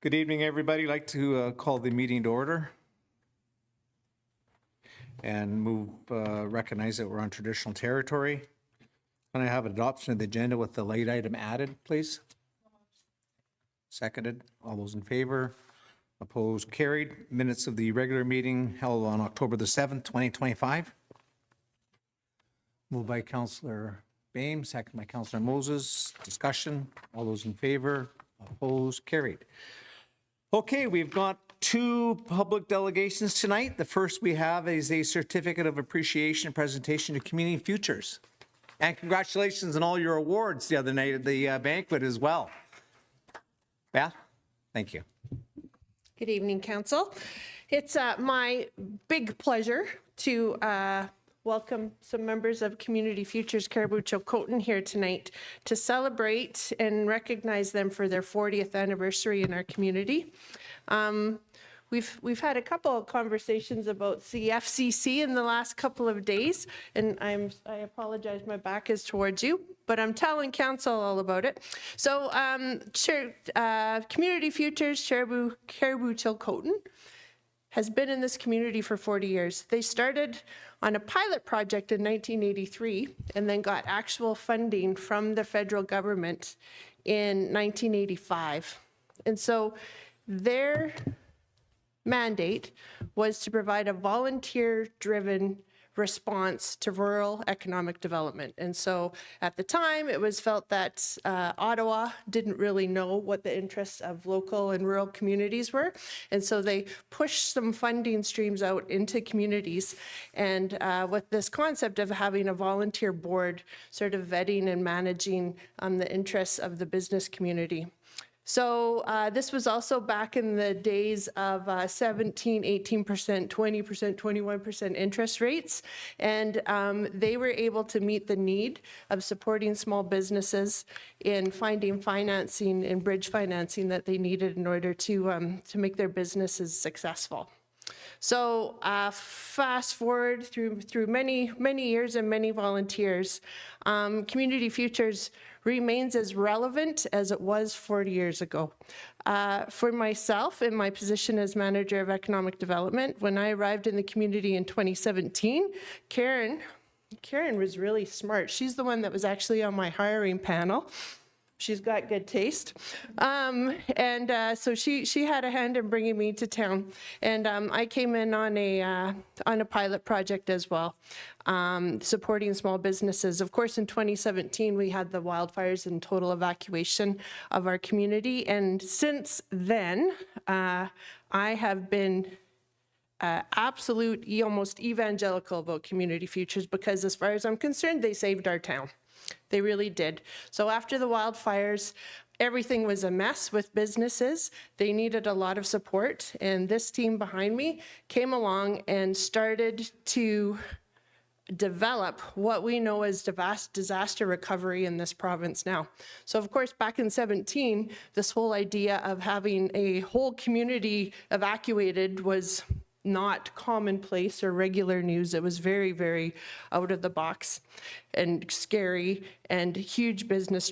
Good evening, everybody. I'd like to call the meeting to order and recognize that we're on traditional territory. Can I have adoption of the agenda with the late item added, please? Seconded. All those in favor? Opposed? Carried. Minutes of the regular meeting held on October the 7th, 2025. Moved by Councillor Boehm, second by Councillor Moses. Discussion. All those in favor? Opposed? Carried. Okay, we've got two public delegations tonight. The first we have is a certificate of appreciation presentation to Community Futures. And congratulations on all your awards the other night at the banquet as well. Beth, thank you. Good evening, Council. It's my big pleasure to welcome some members of Community Futures Caribou-Chilcotin here tonight to celebrate and recognize them for their 40th anniversary in our community. We've had a couple of conversations about CFCC in the last couple of days, and I apologize, my back is towards you, but I'm telling Council all about it. So Community Futures Caribou-Chilcotin has been in this community for 40 years. They started on a pilot project in 1983 and then got actual funding from the federal government in 1985. And so their mandate was to provide a volunteer-driven response to rural economic development. And so at the time, it was felt that Ottawa didn't really know what the interests of local and rural communities were. And so they pushed some funding streams out into communities. And with this concept of having a volunteer board sort of vetting and managing the interests of the business community. So this was also back in the days of 17, 18%, 20%, 21% interest rates. And they were able to meet the need of supporting small businesses in finding financing and bridge financing that they needed in order to make their businesses successful. So fast forward through many years and many volunteers, Community Futures remains as relevant as it was 40 years ago. For myself, in my position as Manager of Economic Development, when I arrived in the community in 2017, Karen was really smart. She's the one that was actually on my hiring panel. She's got good taste. So she had a hand in bringing me to town. And I came in on a pilot project as well, supporting small businesses. Of course, in 2017, we had the wildfires and total evacuation of our community. And since then, I have been absolute, almost evangelical about Community Futures because as far as I'm concerned, they saved our town. They really did. So after the wildfires, everything was a mess with businesses. They needed a lot of support. And this team behind me came along and started to develop what we know as disaster recovery in this province now. So of course, back in 17, this whole idea of having a whole community evacuated was not commonplace or regular news. It was very, very out of the box and scary and huge business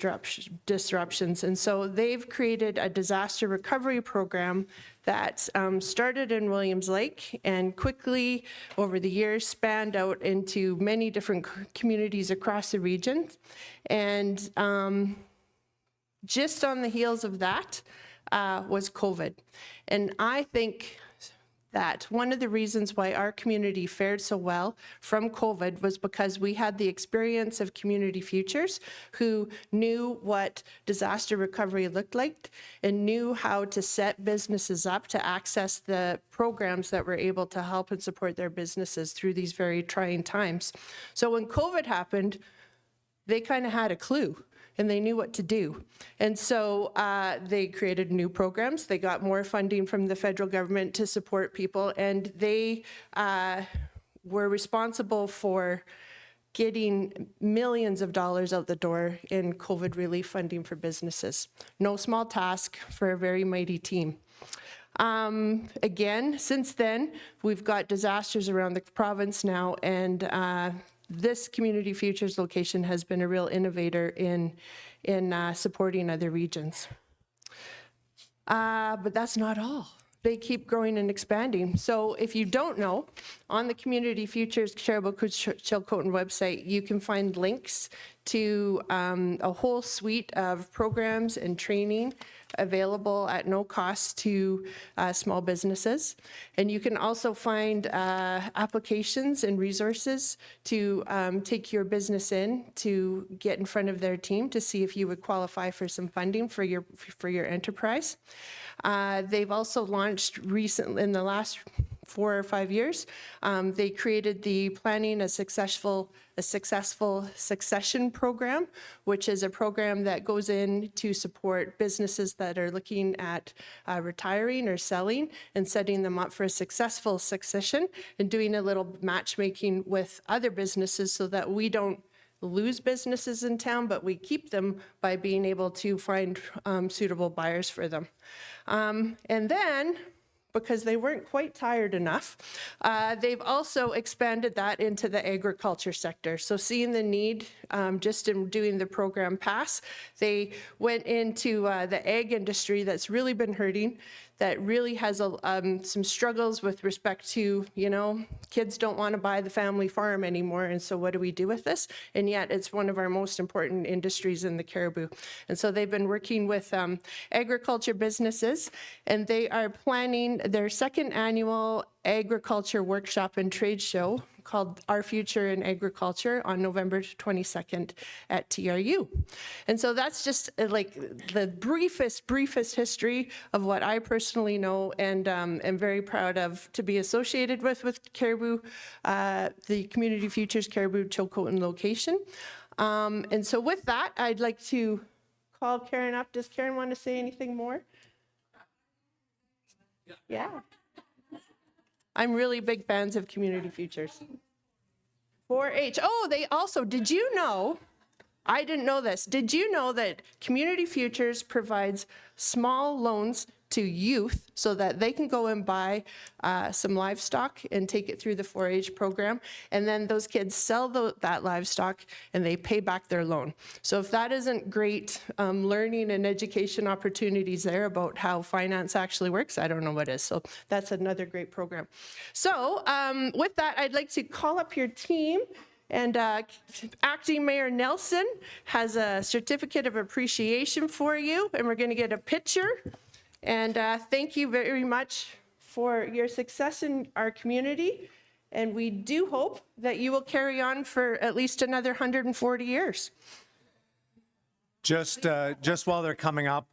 disruptions. And so they've created a disaster recovery program that started in Williams Lake and quickly over the years spanned out into many different communities across the region. And just on the heels of that was COVID. And I think that one of the reasons why our community fared so well from COVID was because we had the experience of Community Futures who knew what disaster recovery looked like and knew how to set businesses up to access the programs that were able to help and support their businesses through these very trying times. So when COVID happened, they kind of had a clue and they knew what to do. And so they created new programs. They got more funding from the federal government to support people, and they were responsible for getting millions of dollars out the door in COVID relief funding for businesses. No small task for a very mighty team. Again, since then, we've got disasters around the province now, and this Community Futures location has been a real innovator in supporting other regions. But that's not all. They keep growing and expanding. So if you don't know, on the Community Futures Chilcotin website, you can find links to a whole suite of programs and training available at no cost to small businesses. And you can also find applications and resources to take your business in to get in front of their team to see if you would qualify for some funding for your enterprise. They've also launched recently, in the last 4 or 5 years, they created the Planning a Successful Succession Program, which is a program that goes in to support businesses that are looking at retiring or selling and setting them up for a successful succession and doing a little matchmaking with other businesses so that we don't lose businesses in town, but we keep them by being able to find suitable buyers for them. And then, because they weren't quite tired enough, they've also expanded that into the agriculture sector. So seeing the need, just in doing the program PASS, they went into the ag industry that's really been hurting, that really has some struggles with respect to, kids don't want to buy the family farm anymore, and so what do we do with this? And yet it's one of our most important industries in the Cariboo. And so they've been working with agriculture businesses, and they are planning their second annual agriculture workshop and trade show called Our Future in Agriculture on November 22nd at TRU. And so that's just like the briefest history of what I personally know and am very proud of to be associated with Cariboo, the Community Futures Cariboo Chilcotin location. And so with that, I'd like to call Karen up. Does Karen want to say anything more? Yeah. I'm really big fans of Community Futures. 4-H. Oh, they also, did you know, I didn't know this, did you know that Community Futures provides small loans to youth so that they can go and buy some livestock and take it through the 4-H program, and then those kids sell that livestock and they pay back their loan. So if that isn't great learning and education opportunities there about how finance actually works, I don't know what is. So that's another great program. So with that, I'd like to call up your team. And Acting Mayor Nelson has a certificate of appreciation for you, and we're going to get a picture. And thank you very much for your success in our community. And we do hope that you will carry on for at least another 140 years. Just while they're coming up,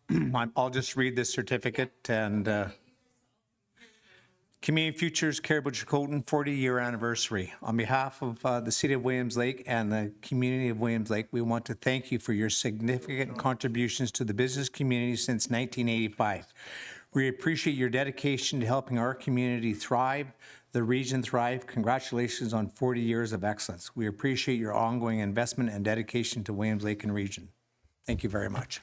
I'll just read this certificate. And Community Futures Cariboo Chilcotin 40-year anniversary. On behalf of the City of Williams Lake and the community of Williams Lake, we want to thank you for your significant contributions to the business community since 1985. We appreciate your dedication to helping our community thrive, the region thrive. Congratulations on 40 years of excellence. We appreciate your ongoing investment and dedication to Williams Lake and region. Thank you very much.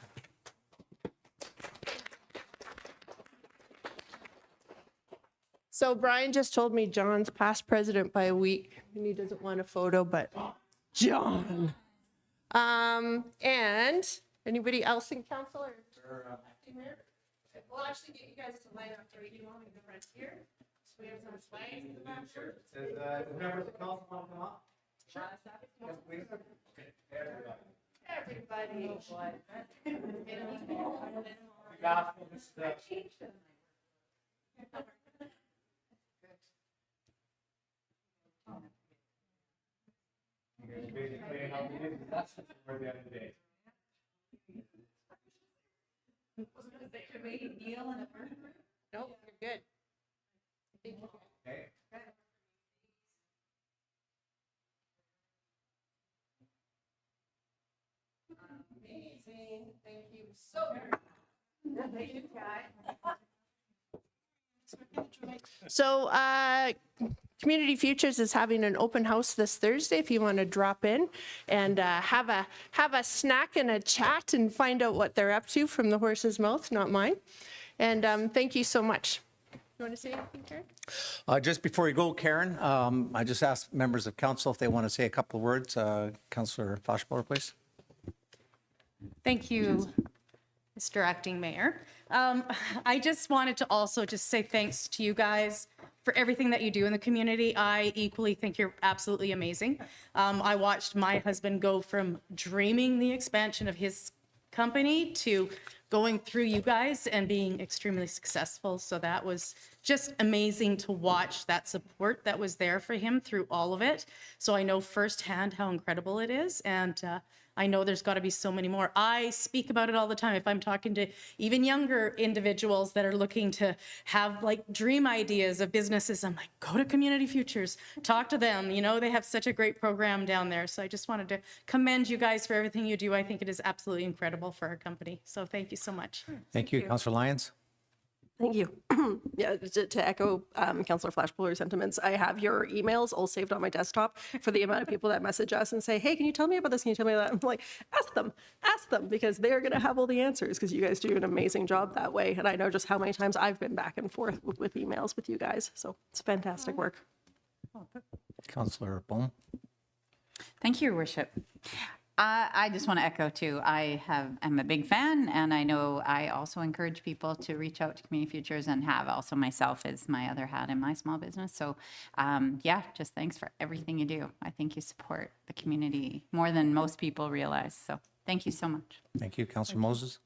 So Brian just told me John's past president by a week, and he doesn't want a photo, but John. And anybody else in council or acting mayor? We'll actually get you guys to line up right along in the front here. So we have some flags in the back. Sure. Members of council want to come up? Sure. Everybody. That's for the other day. Nope, you're good. Okay. Amazing. Thank you so much. Thank you, Guy. So Community Futures is having an open house this Thursday if you want to drop in and have a snack and a chat and find out what they're up to from the horse's mouth, not mine. And thank you so much. You want to say anything, Karen? Just before you go, Karen, I just asked members of council if they want to say a couple of words. Councillor Foshbauer, please. Thank you, Mr. Acting Mayor. I just wanted to also just say thanks to you guys for everything that you do in the community. I equally think you're absolutely amazing. I watched my husband go from dreaming the expansion of his company to going through you guys and being extremely successful. So that was just amazing to watch that support that was there for him through all of it. So I know firsthand how incredible it is. And I know there's got to be so many more. I speak about it all the time. If I'm talking to even younger individuals that are looking to have like dream ideas of businesses, I'm like, go to Community Futures, talk to them. You know, they have such a great program down there. So I just wanted to commend you guys for everything you do. I think it is absolutely incredible for our company. So thank you so much. Thank you. Councillor Lyons. Thank you. Yeah, to echo Councillor Flashpuller's sentiments, I have your emails all saved on my desktop for the amount of people that message us and say, hey, can you tell me about this? Can you tell me that? I'm like, ask them, because they're going to have all the answers, because you guys do an amazing job that way. And I know just how many times I've been back and forth with emails with you guys. So it's fantastic work. Councillor Bohm. Thank you, Your Worship. I just want to echo too. I'm a big fan, and I know I also encourage people to reach out to Community Futures and have also myself as my other hat in my small business. So yeah, just thanks for everything you do. I think you support the community more than most people realize. So thank you so much. Thank you. Councillor Moses.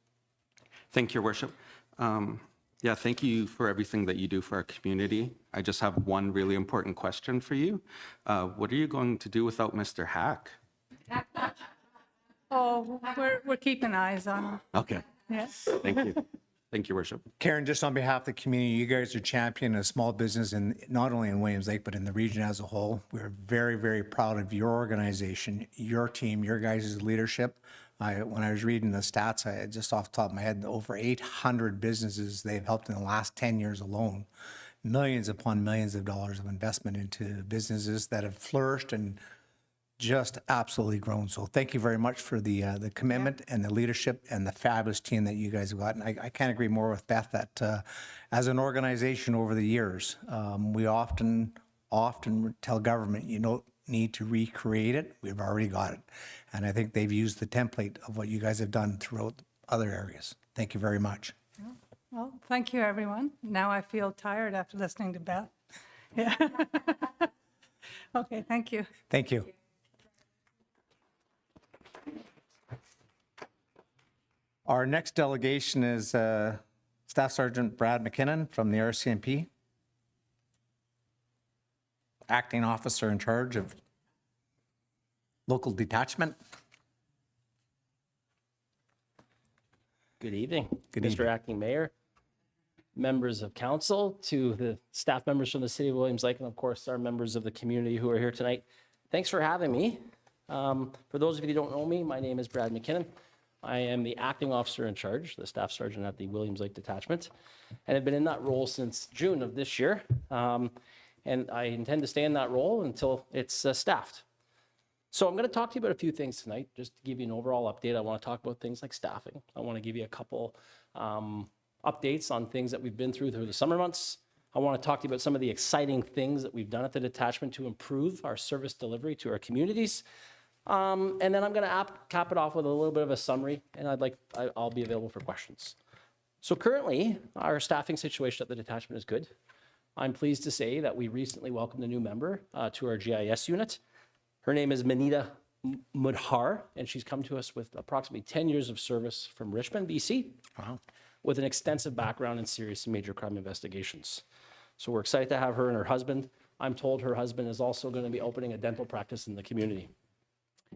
Thank you, Your Worship. Yeah, thank you for everything that you do for our community. I just have one really important question for you. What are you going to do without Mr. Hack? Oh, we're keeping eyes on them. Okay, Yes. thank you. Thank you, Worship. Karen, just on behalf of the community, you guys are championing a small business, and not only in Williams Lake, but in the region as a whole. We're very, very proud of your organization, your team, your guys' leadership. When I was reading the stats, just off the top of my head, over 800 businesses they've helped in the last 10 years alone. Millions upon millions of dollars of investment into businesses that have flourished and just absolutely grown. So thank you very much for the commitment and the leadership and the fabulous team that you guys have got. And I can't agree more with Beth that as an organization over the years, we often tell government, you don't need to recreate it. We've already got it. And I think they've used the template of what you guys have done throughout other areas. Thank you very much. Well, thank you, everyone. Now I feel tired after listening to Beth. Yeah. Okay, thank you. Thank you. Our next delegation is Staff Sergeant Brad McKinnon from the RCMP, acting officer in charge of local detachment. Good evening, Good Mr. evening. Acting Mayor, members of council, to the staff members from the City of Williams Lake, and of course, our members of the community who are here tonight. Thanks for having me. For those of you who don't know me, my name is Brad McKinnon. I am the acting officer in charge, the staff sergeant at the Williams Lake Detachment, and have been in that role since June of this year. And I intend to stay in that role until it's staffed. So I'm going to talk to you about a few things tonight, just to give you an overall update. I want to talk about things like staffing. I want to give you a couple updates on things that we've been through the summer months. I want to talk to you about some of the exciting things that we've done at the detachment to improve our service delivery to our communities. And then I'm going to cap it off with a little bit of a summary, and I'll be available for questions. So currently, our staffing situation at the detachment is good. I'm pleased to say that we recently welcomed a new member to our GIS unit. Her name is Manita Mudhar, and she's come to us with approximately 10 years of service from Richmond, BC, with an extensive background in serious and major crime investigations. So we're excited to have her and her husband. I'm told her husband is also going to be opening a dental practice in the community.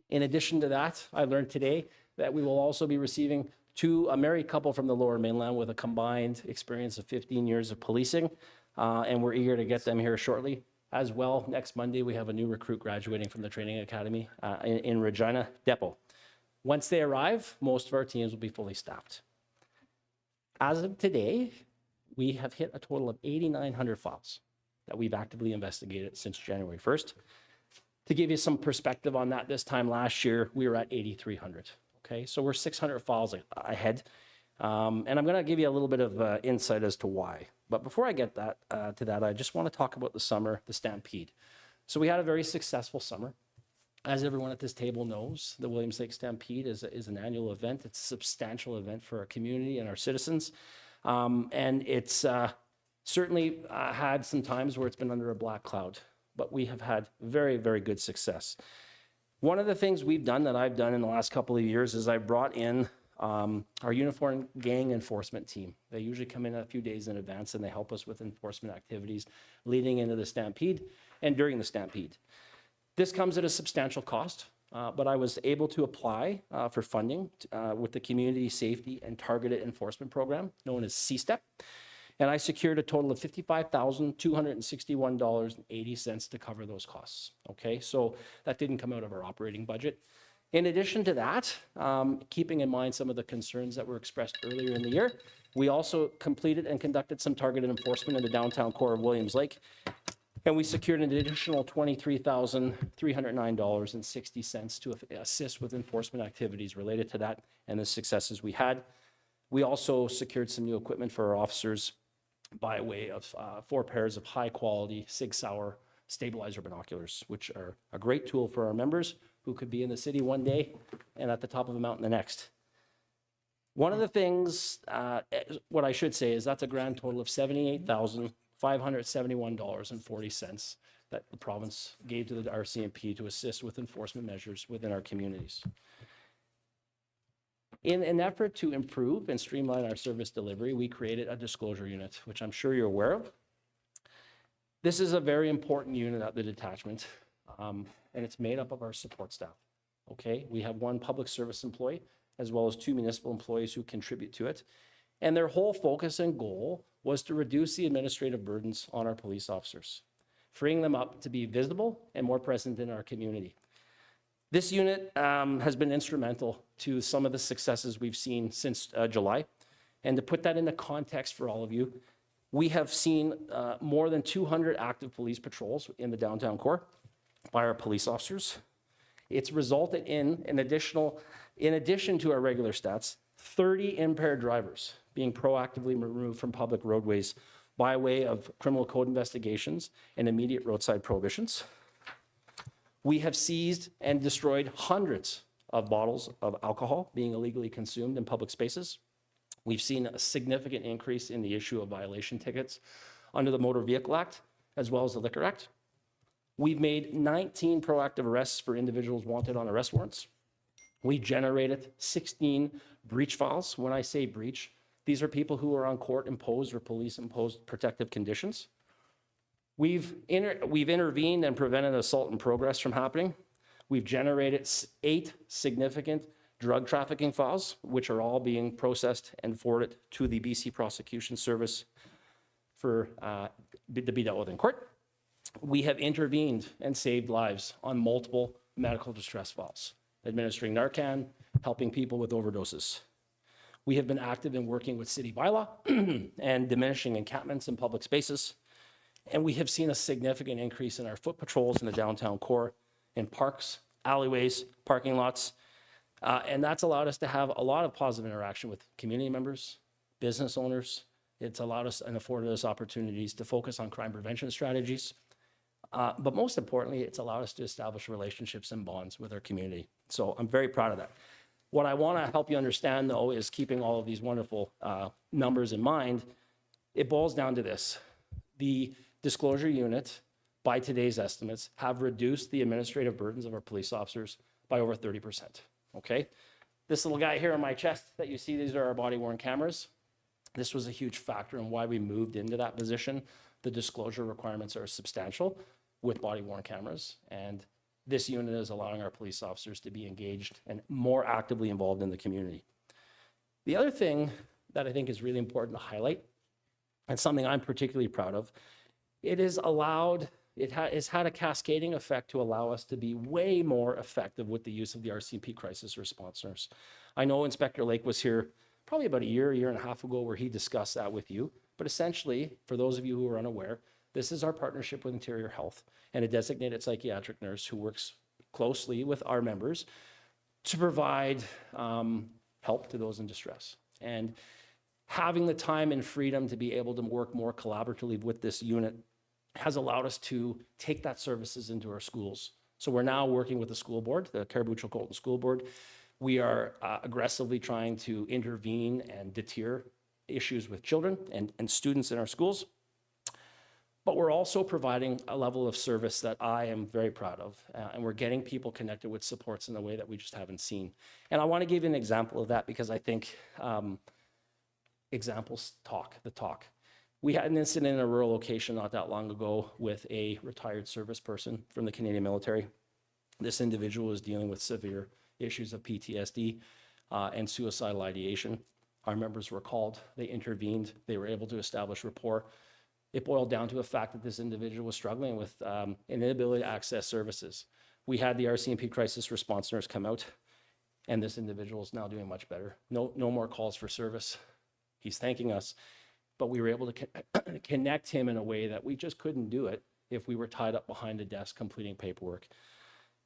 In addition to that, I learned today that we will also be receiving a married couple from the Lower Mainland with a combined experience of 15 years of policing, and we're eager to get them here shortly. As well, next Monday, we have a new recruit graduating from the training academy in Regina Depot. Once they arrive, most of our teams will be fully staffed. As of today, we have hit a total of 8,900 files that we've actively investigated since January 1st. To give you some perspective on that, this time last year, we were at 8,300. Okay, so we're 600 files ahead. And I'm going to give you a little bit of insight as to why. But before I get to that, I just want to talk about the summer, the Stampede. So we had a very successful summer. As everyone at this table knows, the Williams Lake Stampede is an annual event. It's a substantial event for our community and our citizens. And it's certainly had some times where it's been under a black cloud, but we have had very, very good success. One of the things we've done that I've done in the last couple of years is I brought in our uniform gang enforcement team. They usually come in a few days in advance and they help us with enforcement activities leading into the Stampede and during the Stampede. This comes at a substantial cost, but I was able to apply for funding with the Community Safety and Targeted Enforcement Program, known as CSTEP. And I secured a total of $55,261.80 to cover those costs. Okay, so that didn't come out of our operating budget. In addition to that, keeping in mind some of the concerns that were expressed earlier in the year, we also completed and conducted some targeted enforcement in the downtown core of Williams Lake. And we secured an additional $23,309.60 to assist with enforcement activities related to that and the successes we had. We also secured some new equipment for our officers by way of 4 pairs of high quality Sig Sauer stabilizer binoculars, which are a great tool for our members who could be in the city one day and at the top of a mountain the next. One of the things, what I should say is that's a grand total of $78,571.40 that the province gave to the RCMP to assist with enforcement measures within our communities. In an effort to improve and streamline our service delivery, we created a disclosure unit, which I'm sure you're aware of. This is a very important unit at the detachment, and it's made up of our support staff. Okay, we have 1 public service employee, as well as 2 municipal employees who contribute to it. And their whole focus and goal was to reduce the administrative burdens on our police officers, freeing them up to be visible and more present in our community. This unit has been instrumental to some of the successes we've seen since July. And to put that into context for all of you, we have seen more than 200 active police patrols in the downtown core by our police officers. It's resulted in in addition to our regular stats, 30 impaired drivers being proactively removed from public roadways by way of criminal code investigations and immediate roadside prohibitions. We have seized and destroyed hundreds of bottles of alcohol being illegally consumed in public spaces. We've seen a significant increase in the issue of violation tickets under the Motor Vehicle Act, as well as the Liquor Act. We've made 19 proactive arrests for individuals wanted on arrest warrants. We generated 16 breach files. When I say breach, these are people who are on court-imposed or police-imposed protective conditions. We've intervened and prevented assault in progress from happening. We've generated 8 significant drug trafficking files, which are all being processed and forwarded to the BC Prosecution Service for to be dealt with in court. We have intervened and saved lives on multiple medical distress files, administering Narcan, helping people with overdoses. We have been active in working with city bylaw and diminishing encampments in public spaces. And we have seen a significant increase in our foot patrols in the downtown core, in parks, alleyways, parking lots. And that's allowed us to have a lot of positive interaction with community members, business owners. It's allowed us and afforded us opportunities to focus on crime prevention strategies. But most importantly, it's allowed us to establish relationships and bonds with our community. So I'm very proud of that. What I want to help you understand, though, is keeping all of these wonderful numbers in mind. It boils down to this. The disclosure unit, by today's estimates, have reduced the administrative burdens of our police officers by over 30%, okay? This little guy here on my chest that you see, these are our body-worn cameras. This was a huge factor in why we moved into that position. The disclosure requirements are substantial with body-worn cameras, and this unit is allowing our police officers to be engaged and more actively involved in the community. The other thing that I think is really important to highlight, and something I'm particularly proud of, it has had a cascading effect to allow us to be way more effective with the use of the RCMP crisis response nurse. I know Inspector Lake was here probably about a year and a half ago where he discussed that with you. But essentially, for those of you who are unaware, this is our partnership with Interior Health and a designated psychiatric nurse who works closely with our members to provide help to those in distress. And having the time and freedom to be able to work more collaboratively with this unit has allowed us to take that services into our schools, So we're now working with the school board, the Caribou-Chilcotin School Board. We are aggressively trying to intervene and deter issues with children and students in our schools. But we're also providing a level of service that I am very proud of. And we're getting people connected with supports in a way that we just haven't seen. And I want to give you an example of that because I think examples talk the talk. We had an incident in a rural location not that long ago with a retired service person from the Canadian military. This individual was dealing with severe issues of PTSD and suicidal ideation. Our members were called, they intervened, they were able to establish rapport. It boiled down to a fact that this individual was struggling with an inability to access services. We had the RCMP crisis response nurse come out, and this individual is now doing much better. No more calls for service. He's thanking us, but we were able to connect him in a way that we just couldn't do it if we were tied up behind a desk completing paperwork.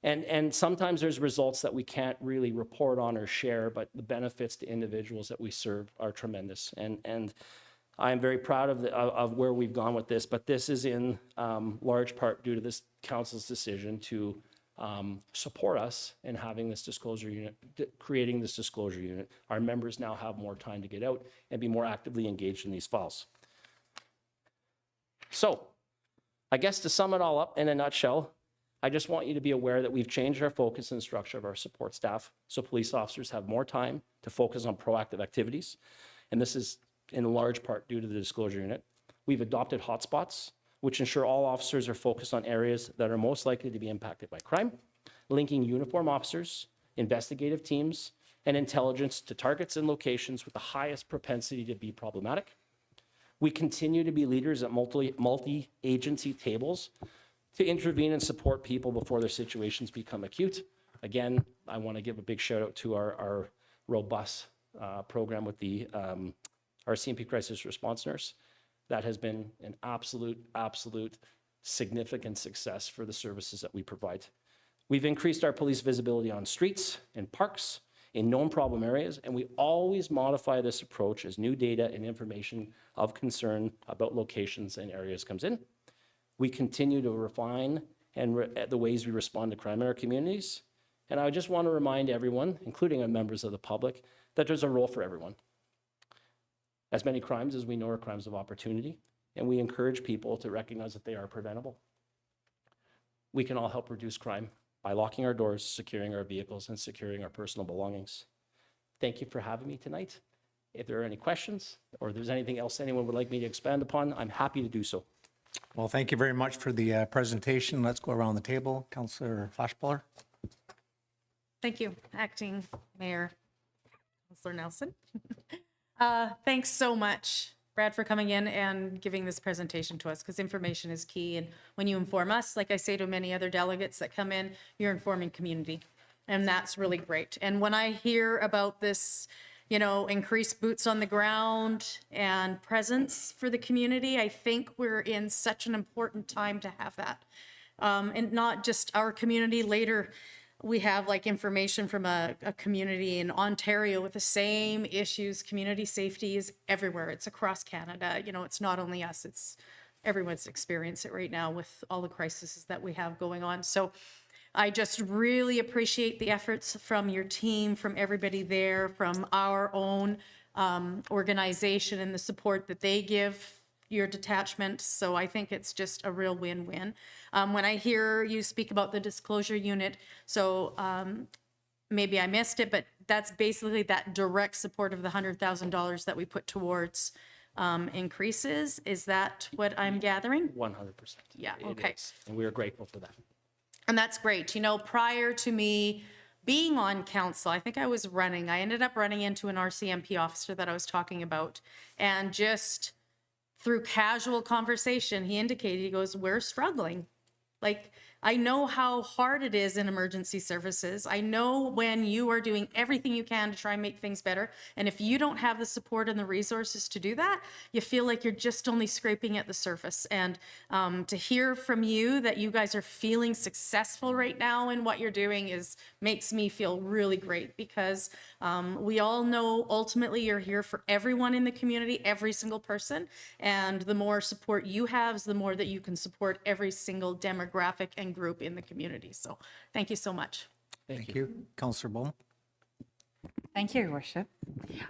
And sometimes there's results that we can't really report on or share, but the benefits to individuals that we serve are tremendous. And I am very proud of where we've gone with this, but this is in large part due to this council's decision to support us in having this disclosure unit, creating this disclosure unit. Our members now have more time to get out and be more actively engaged in these files. So I guess to sum it all up in a nutshell, I just want you to be aware that we've changed our focus and structure of our support staff so police officers have more time to focus on proactive activities. And this is in large part due to the disclosure unit. We've adopted hotspots, which ensure all officers are focused on areas that are most likely to be impacted by crime, linking uniform officers, investigative teams, and intelligence to targets and locations with the highest propensity to be problematic. We continue to be leaders at multi-agency tables to intervene and support people before their situations become acute. Again, I want to give a big shout out to our robust program with the RCMP crisis response nurse. That has been an absolute significant success for the services that we provide. We've increased our police visibility on streets, in parks, in known problem areas, and we always modify this approach as new data and information of concern about locations and areas comes in. We continue to refine the ways we respond to crime in our communities. And I just want to remind everyone, including our members of the public, that there's a role for everyone. As many crimes as we know are crimes of opportunity, and we encourage people to recognize that they are preventable. We can all help reduce crime by locking our doors, securing our vehicles, and securing our personal belongings. Thank you for having me tonight. If there are any questions, or if there's anything else anyone would like me to expand upon, I'm happy to do so. Well, thank you very much for the presentation. Let's go around the table. Councillor Flashballer. Thank you, Acting Mayor, Councillor Nelson. Thanks so much, Brad, for coming in and giving this presentation to us, because information is key. And when you inform us, like I say to many other delegates that come in, you're informing community. And that's really great. And when I hear about this, increased boots on the ground and presence for the community, I think we're in such an important time to have that. And not just our community. Later, we have information from a community in Ontario with the same issues. Community safety is everywhere. It's across Canada. It's not only us, it's everyone's experiencing it right now with all the crises that we have going on. So I just really appreciate the efforts from your team, from everybody there, from our own organization and the support that they give your detachment. So I think it's just a real win-win. When I hear you speak about the disclosure unit, so maybe I missed it, but that's basically that direct support of the $100,000 that we put towards increases. Is that what I'm gathering? 100%. Yeah, It okay. is, and we are grateful for that. And that's great. Prior to me being on council, I think I ended up running into an RCMP officer that I was talking about. And just through casual conversation, he indicated, he goes, we're struggling. I know how hard it is in emergency services. I know when you are doing everything you can to try and make things better. And if you don't have the support and the resources to do that, you feel like you're just only scraping at the surface. And to hear from you that you guys are feeling successful right now in what you're doing makes me feel really great, because we all know ultimately you're here for everyone in the community, every single person. And the more support you have is the more that you can support every single demographic and amazing group in the community. So thank you so much. Thank you. Councillor Bowman? Thank you, Your Worship.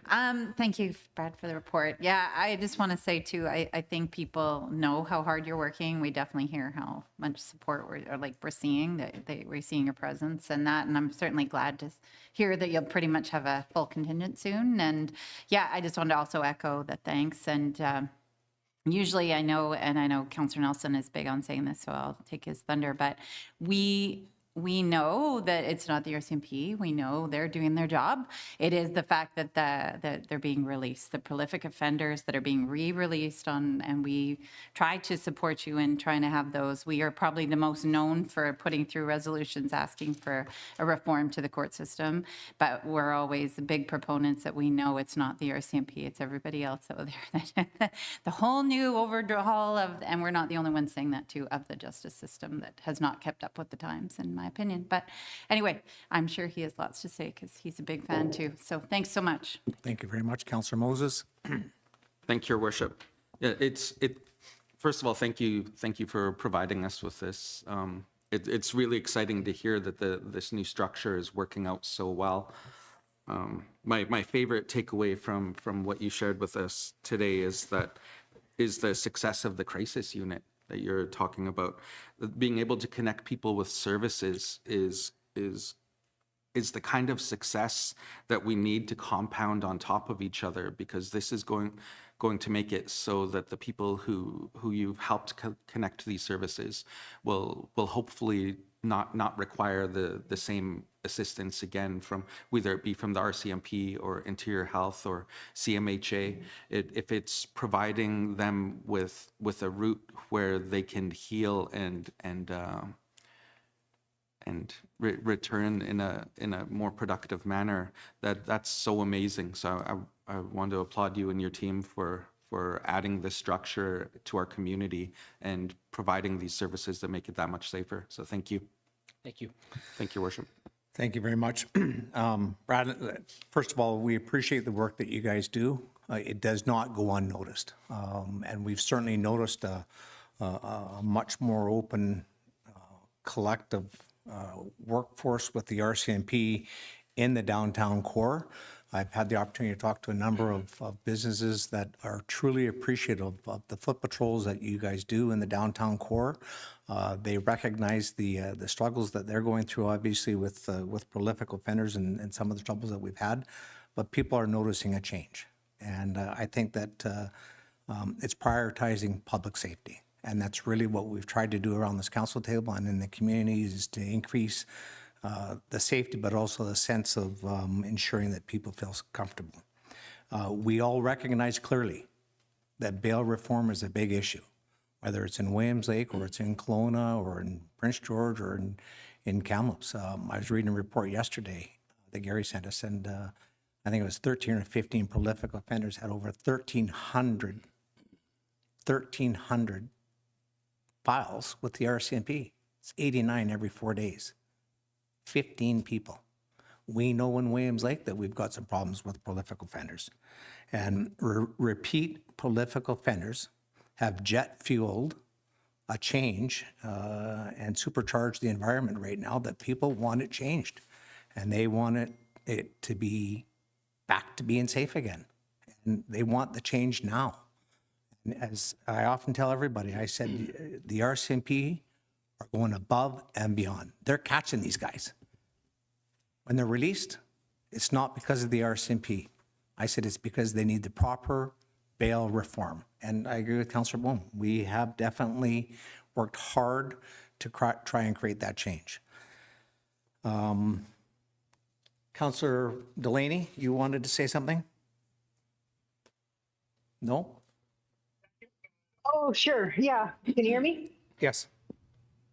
Thank you, Brad, for the report. Yeah, I just want to say too, I think people know how hard you're working. We definitely hear how much support we're seeing, that we're seeing your presence and that. And I'm certainly glad to hear that you'll pretty much have a full contingent soon. And yeah, I just wanted to also echo the thanks. And usually I know Councillor Nelson is big on saying this, so I'll take his thunder, but we know that it's not the RCMP. We know they're doing their job. It is the fact that that they're being released, the prolific offenders that are being re-released on, and we try to support you in trying to have those. We are probably the most known for putting through resolutions asking for a reform to the court system, but we're always big proponents that we know it's not the RCMP, it's everybody else out there. The whole new overhaul of, and we're not the only ones saying that too, of the justice system that has not kept up with the times, in my opinion. But anyway, I'm sure he has lots to say because he's a big fan too. So thanks so much. Thank you very much. Councillor Moses? Thank you, Your Worship. Yeah, first of all, thank you for providing us with this. It's really exciting to hear that this new structure is working out so well. My favorite takeaway from what you shared with us today is the success of the crisis unit that you're talking about. Being able to connect people with services is the kind of success that we need to compound on top of each other, because this is going to make it so that the people who you've helped connect to these services will hopefully not require the same assistance again, from whether it be from the RCMP or Interior Health or CMHA. If it's providing them with a route where they can heal and return in a more productive manner, that's so amazing. So I want to applaud you and your team for adding this structure to our community and providing these services that make it that much safer. So thank you. Thank you. Thank you, Worship. Thank you very much. Brad, first of all, we appreciate the work that you guys do. It does not go unnoticed. And we've certainly noticed a much more open, collective workforce with the RCMP in the downtown core. I've had the opportunity to talk to a number of businesses that are truly appreciative of the foot patrols that you guys do in the downtown core. They recognize the struggles that they're going through, obviously, with prolific offenders and some of the troubles that we've had, but people are noticing a change. And I think that it's prioritizing public safety. And that's really what we've tried to do around this council table and in the communities, is to increase the safety, but also the sense of ensuring that people feel comfortable. We all recognize clearly that bail reform is a big issue, whether it's in Williams Lake or it's in Kelowna or in Prince George or in Kamloops. I was reading a report yesterday that Gary sent us, and I think it was 13 or 15 prolific offenders had over 1,300 files with the RCMP. It's 89 every 4 days. 15 people. We know in Williams Lake that we've got some problems with prolific offenders. And repeat prolific offenders have jet fueled a change and supercharged the environment right now, that people want it changed. And they want it to be back to being safe again. And they want the change now. And as I often tell everybody, I said, the RCMP are going above and beyond. They're catching these guys. When they're released, it's not because of the RCMP. I said it's because they need the proper bail reform. And I agree with Councillor Bohm. We have definitely worked hard to try and create that change. Councillor Delaney, you wanted to say something? No? Oh, sure. Yeah. Can you hear me? Yes.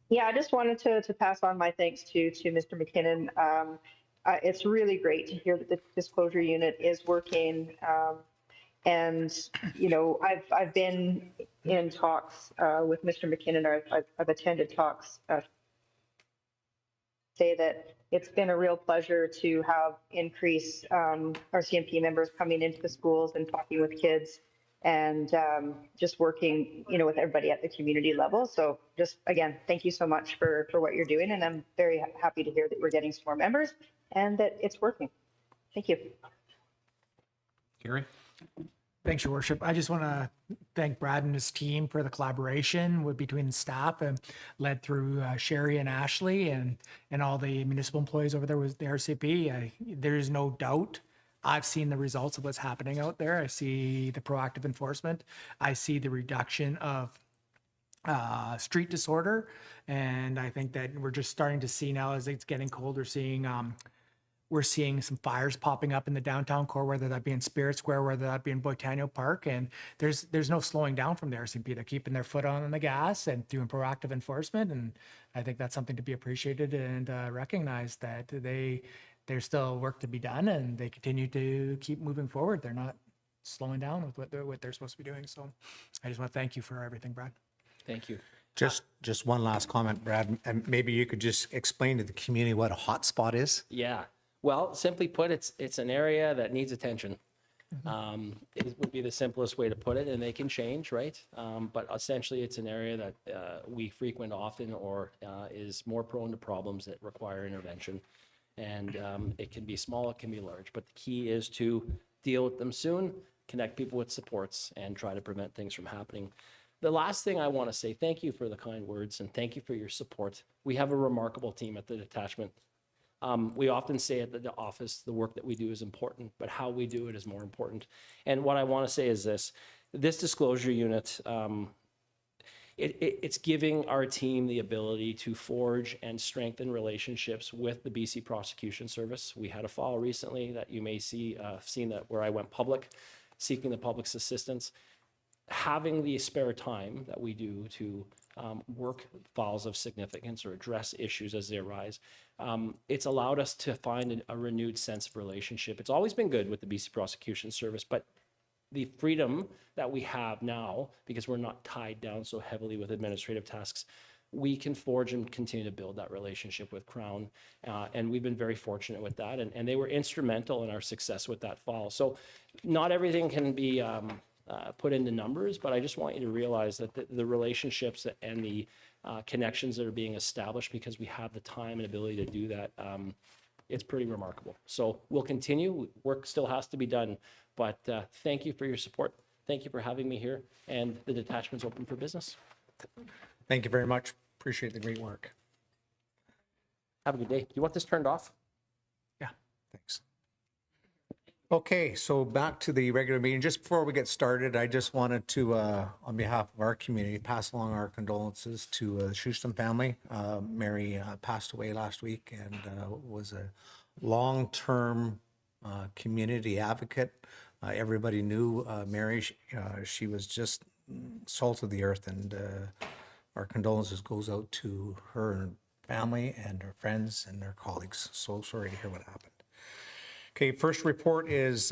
Yeah, I just wanted to pass on my thanks to Mr. McKinnon. It's really great to hear that the disclosure unit is working. And, you know, I've been in talks with Mr. McKinnon, or I've attended talks say that it's been a real pleasure to have increased RCMP members coming into the schools and talking with kids and just working, with everybody at the community level. So just, again, thank you so much for what you're doing. And I'm very happy to hear that we're getting some more members and that it's working. Thank you. Gary? Thanks, Your Worship. I just want to thank Brad and his team for the collaboration between the staff and led through Sherry and Ashley and all the municipal employees over there with the RCP. There is no doubt I've seen the results of what's happening out there. I see the proactive enforcement. I see the reduction of street disorder. And I think that we're just starting to see now as it's getting colder, we're seeing some fires popping up in the downtown core, whether that be in Spirit Square, whether that be in Boitano Park. And there's no slowing down from the RCMP. They're keeping their foot on the gas and doing proactive enforcement. And I think that's something to be appreciated and recognized that there's still work to be done and they continue to keep moving forward. They're not slowing down with what they're supposed to be doing. So I just want to thank you for everything, Brad. Thank you. Just one last comment, Brad, and maybe you could just explain to the community what a hotspot is. Yeah. Well, simply put, it's an area that needs attention. It would be the simplest way to put it, and they can change, right? But essentially, it's an area that we frequent often or is more prone to problems that require intervention. And it can be small, it can be large, but the key is to deal with them soon, connect people with supports, and try to prevent things from happening. The last thing I want to say, thank you for the kind words and thank you for your support. We have a remarkable team at the detachment. We often say at the office, the work that we do is important, but how we do it is more important. And what I want to say is this disclosure unit, it's giving our team the ability to forge and strengthen relationships with the BC Prosecution Service. We had a file recently that you may seen that where I went public, seeking the public's assistance. Having the spare time that we do to work files of significance or address issues as they arise, it's allowed us to find a renewed sense of relationship. It's always been good with the BC Prosecution Service, but the freedom that we have now, because we're not tied down so heavily with administrative tasks, we can forge and continue to build that relationship with Crown. And we've been very fortunate with that. And they were instrumental in our success with that file. So not everything can be put into numbers, but I just want you to realize that the relationships and the connections that are being established because we have the time and ability to do that, it's pretty remarkable. So we'll continue. Work still has to be done, but thank you for your support. Thank you for having me here, and the detachment's open for business. Thank you very much. Appreciate the great work. Have a good day. You want this turned off? Yeah, thanks. Okay, so back to the regular meeting. Just before we get started, I just wanted to, on behalf of our community, pass along our condolences to the Schuster family. Mary passed away last week and was a long-term community advocate. Everybody knew Mary. She was just salt of the earth, and our condolences goes out to her and family and her friends and their colleagues. So sorry to hear what happened. Okay, first report is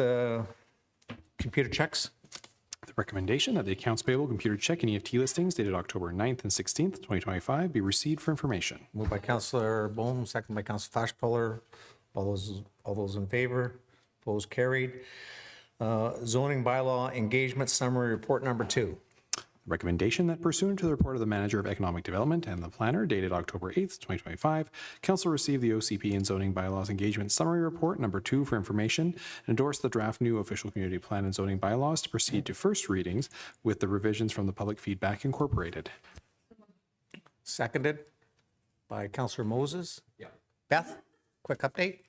computer checks. The recommendation that the accounts payable, computer check, and EFT listings dated October 9th and 16th, 2025 be received for information. Moved by Councillor Bohm, second by Councillor Flashpuller. All those in favor, opposed, carried. Zoning bylaw engagement summary report number 2. Recommendation that pursuant to the report of the Manager of Economic Development and the Planner dated October 8th, 2025, Council receive the OCP and Zoning Bylaws Engagement Summary Report number 2 for information and endorse the draft new official community plan and zoning bylaws to proceed to first readings with the revisions from the public feedback incorporated. Seconded by Councillor Moses. Yeah. Beth, quick update.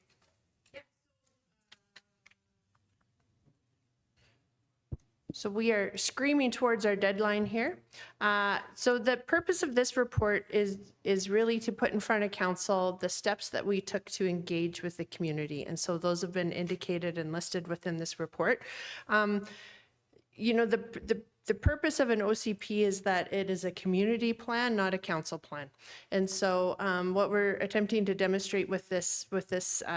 So we are screaming towards our deadline here. So the purpose of this report is really to put in front of council the steps that we took to engage with the community. And so those have been indicated and listed within this report. You know, the purpose of an OCP is that it is a community plan, not a council plan. And so what we're attempting to demonstrate with this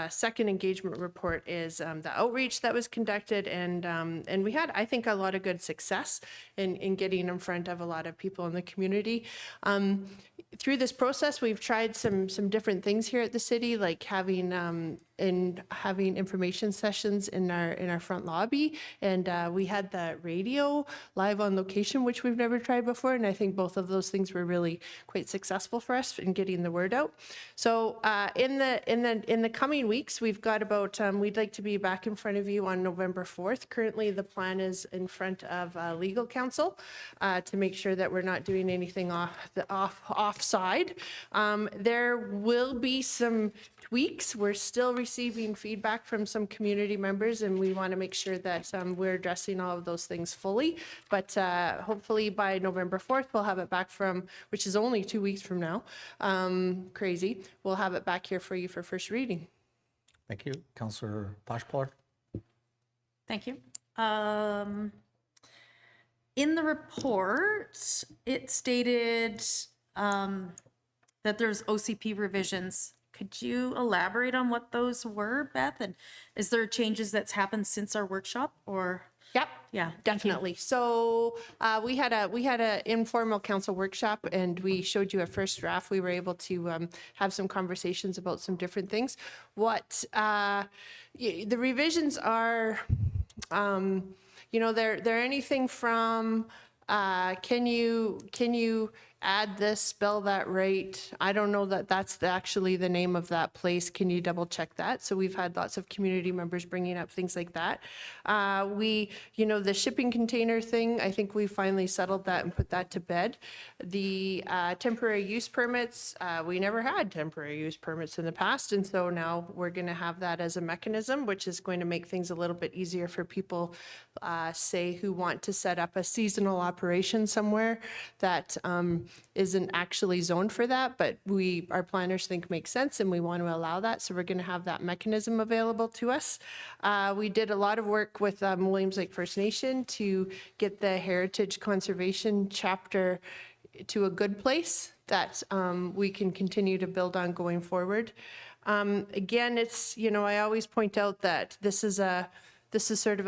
second engagement report is the outreach that was conducted, and we had, I think, a lot of good success in getting in front of a lot of people in the community. Through this process, we've tried some different things here at the city, like having in having information sessions in our front lobby, and we had the radio live on location, which we've never tried before, and I think both of those things were really quite successful for us in getting the word out. So in the coming weeks, we've got about we'd like to be back in front of you on November 4th. Currently, the plan is in front of legal counsel to make sure that we're not doing anything offside. There will be some tweaks. We're still receiving feedback from some community members, and we want to make sure that we're addressing all of those things fully. But hopefully by November 4th, we'll have it back which is only 2 weeks from now. Crazy. We'll have it back here for you for first reading. Thank you. Councillor Flashpoller. Thank you. In the report, it stated that there's OCP revisions. Could you elaborate on what those were, Beth? And is there changes that's happened since our workshop, or? Yep. Yeah, Definitely. So we had a informal council workshop, and we showed you a first draft. We were able to have some conversations about some different things. What the revisions are, they're anything from can you add this, spell that right? I don't know that that's actually the name of that place. Can you double check that? So we've had lots of community members bringing up things like that. The shipping container thing, I think we finally settled that and put that to bed. The temporary use permits, we never had temporary use permits in the past, and so now we're going to have that as a mechanism, which is going to make things a little bit easier for people, say, who want to set up a seasonal operation somewhere that isn't actually zoned for that, but our planners think makes sense, and we want to allow that. So we're going to have that mechanism available to us. We did a lot of work with Williams Lake First Nation to get the Heritage Conservation chapter to a good place that we can continue to build on going forward. Again, it's, I always point out that this is sort of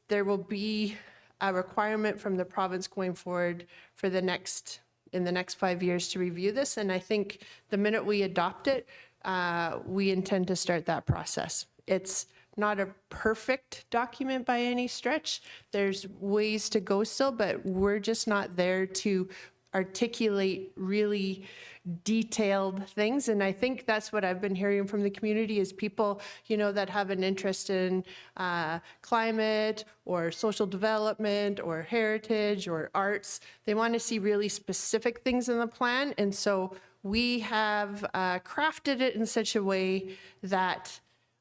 there will be a requirement from the province going forward for in the next 5 years to review this. And I think the minute we adopt it, we intend to start that process. It's not a perfect document by any stretch. There's ways to go still, but we're just not there to articulate really detailed things. And I think that's what I've been hearing from the community is people, that have an interest in climate or social development or heritage or arts. They want to see really specific things in the plan. And so we have crafted it in such a way that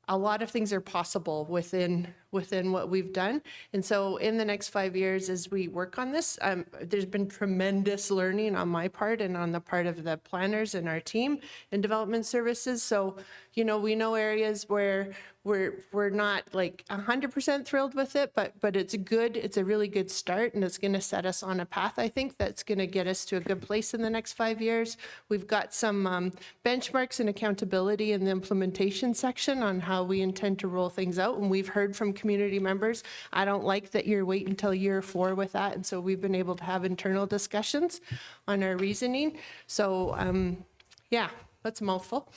a lot of things are possible within what we've done. And so in the next 5 years, as we work on this, there's been tremendous learning on my part and on the part of the planners and our team in development services. So, we know areas where we're not like 100% thrilled with it, but it's a really good start, and it's going to set us on a path, I think, that's going to get us to a good place in the next 5 years. We've got some benchmarks and accountability in the implementation section on how we intend to roll things out, and we've heard from community members, I don't like that you're waiting until year 4 with that, and so we've been able to have internal discussions on our reasoning. So, that's a mouthful.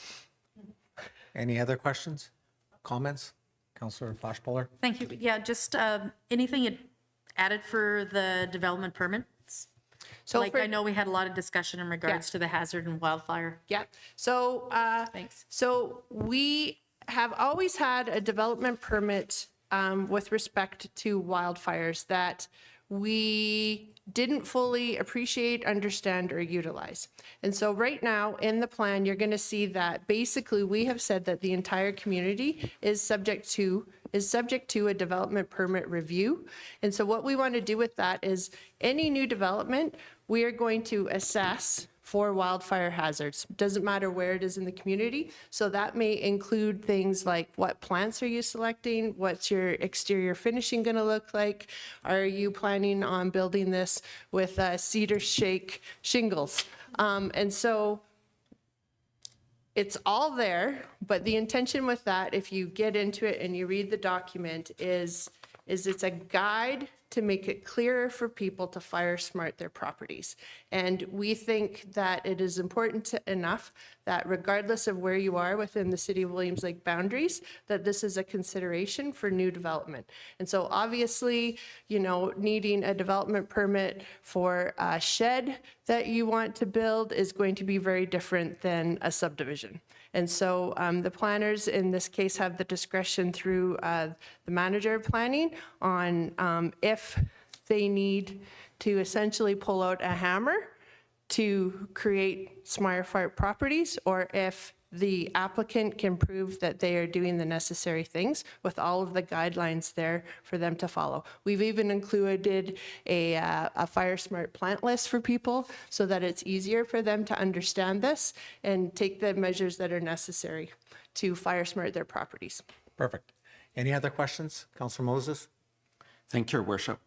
Any other questions, comments? Councillor Flashpoller. Thank you. Yeah, just anything you added for the development permits? So I know we had a lot of discussion in regards to the hazard and wildfire. Yeah. So, Thanks. So we have always had a development permit with respect to wildfires that we didn't fully appreciate, understand, or utilize. And so right now in the plan, you're going to see that basically we have said that the entire community is subject to a development permit review. And so what we want to do with that is any new development, we are going to assess for wildfire hazards. Doesn't matter where it is in the community. So that may include things like what plants are you selecting? What's your exterior finishing going to look like? Are you planning on building this with cedar shake shingles? And so it's all there, but the intention with that, if you get into it and you read the document, is it's a guide to make it clearer for people to fire smart their properties. And we think that it is important enough that regardless of where you are within the City of Williams Lake boundaries, that this is a consideration for new development. And so obviously, you know, needing a development permit for a shed that you want to build is going to be very different than a subdivision. And so the planners in this case have the discretion through the manager of planning on if they need to essentially pull out a hammer to create smart properties, or if the applicant can prove that they are doing the necessary things with all of the guidelines there for them to follow. We've even included a fire smart plant list for people so that it's easier for them to understand this and take the measures that are necessary to fire smart their properties. Perfect. Any other questions? Councillor Moses? Thank you, Your Worship.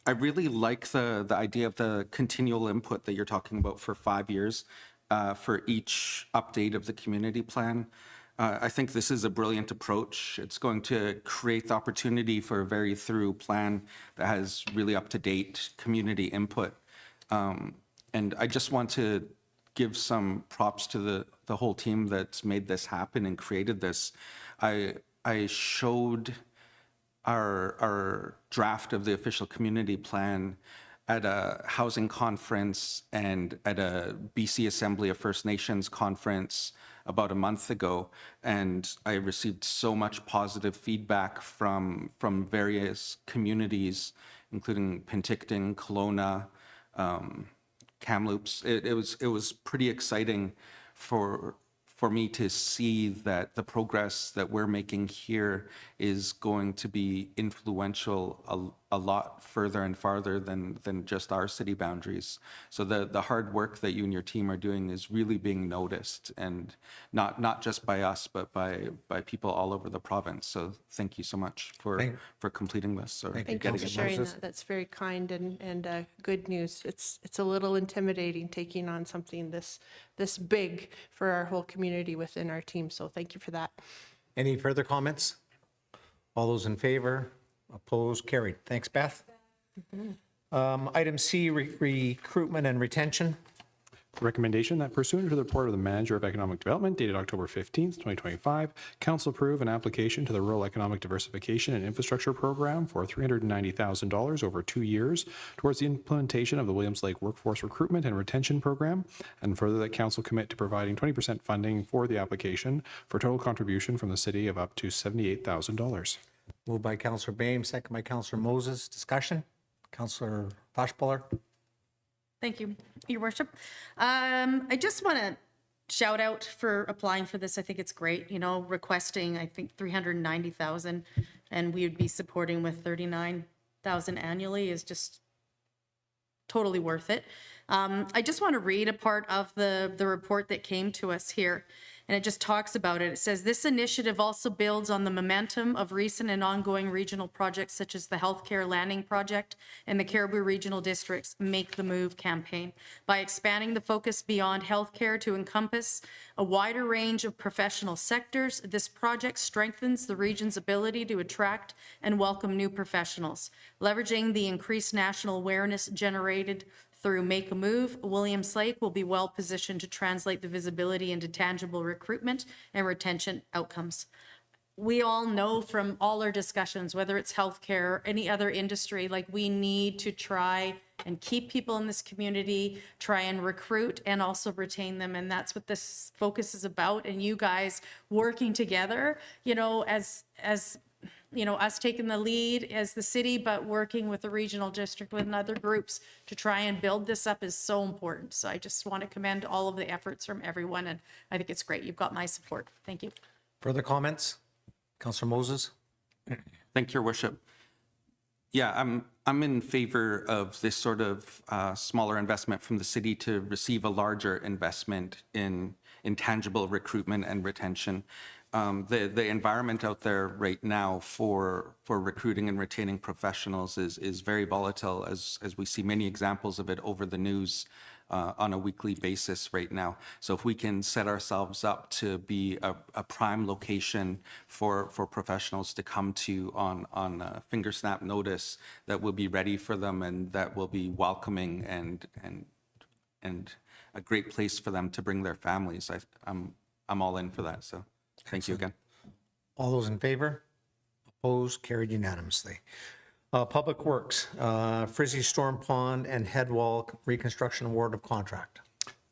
I really like the idea of the continual input that you're talking about for 5 years for each update of the community plan. I think this is a brilliant approach. It's going to create the opportunity for a very thorough plan that has really up-to-date community input. And I just want to give some props to the whole team that's made this happen and created this. I showed our draft of the official community plan at a housing conference and at a BC Assembly of First Nations conference about a month ago, and I received so much positive feedback from various communities, including Penticton, Kelowna, Kamloops. It was pretty exciting for me to see that the progress that we're making here is going to be influential a lot further and farther than just our city boundaries. So the hard work that you and your team are doing is really being noticed, and not just by us, but by people all over the province. So thank you so much for completing this. Thank you for sharing that. That's very kind and good news. It's a little intimidating taking on something this big for our whole community within our team. So thank you for that. Any further comments? All those in favor? Opposed? Carried. Thanks, Beth. Item C, recruitment and retention. Recommendation that pursuant to the report of the Manager of Economic Development dated October 15th, 2025, Council approve an application to the Rural Economic Diversification and Infrastructure Program for $390,000 over 2 years towards the implementation of the Williams Lake Workforce Recruitment and Retention Program, and further that Council commit to providing 20% funding for the application for total contribution from the city of up to $78,000. Moved by Councillor Bain, second by Councillor Moses. Discussion? Councillor Foshballer? Thank you, Your Worship. I just want to shout out for applying for this. I think it's great, you know, requesting, I think, 390,000, and we would be supporting with 39,000 annually is just totally worth it. I just want to read a part of the report that came to us here, and it just talks about it. It says, this initiative also builds on the momentum of recent and ongoing regional projects such as the Healthcare Landing Project and the Cariboo Regional District's Make the Move campaign. By expanding the focus beyond healthcare to encompass a wider range of professional sectors, this project strengthens the region's ability to attract and welcome new professionals. Leveraging the increased national awareness generated through Make a Move, Williams Lake will be well positioned to translate the visibility into tangible recruitment and retention outcomes. We all know from all our discussions, whether it's healthcare or any other industry, like we need to try and keep people in this community, try and recruit and also retain them. And that's what this focus is about. And you guys working together, you know, as you know, us taking the lead as the city, but working with the regional district with other groups to try and build this up is so important. So I just want to commend all of the efforts from everyone, and I think it's great. You've got my support. Thank you. Further comments? Councillor Moses? Thank you, Your Worship. Yeah, I'm in favor of this sort of smaller investment from the city to receive a larger investment in tangible recruitment and retention. the environment out there right now for recruiting and retaining professionals is very volatile, as we see many examples of it over the news on a weekly basis right now. So if we can set ourselves up to be a prime location for professionals to come to on a finger snap notice, that will be ready for them and that will be welcoming and a great place for them to bring their families, I'm all in for that. So thank you again. All those in favor? Opposed? Carried unanimously. Public Works, Frizzi Storm Pond and Headwall Reconstruction Award of Contract.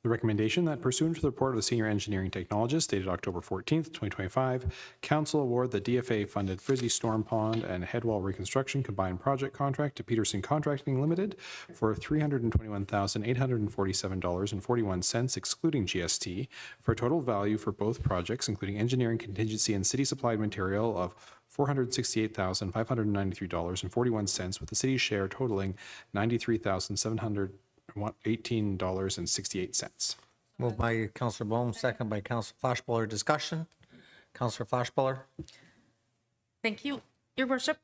The recommendation that pursuant to the report of the senior engineering technologist dated October 14th, 2025, Council award the DFA-funded Frizzi Storm Pond and Headwall Reconstruction combined project contract to Peterson Contracting Limited for $321,847.41, excluding GST, for a total value for both projects, including engineering contingency and city-supplied material, of $468,593.41, with the city's share totaling $93,718.68. Moved by Councillor Bohm, second by Councillor Flashballer. Discussion. Councillor Flashballer. Thank you, Your Worship.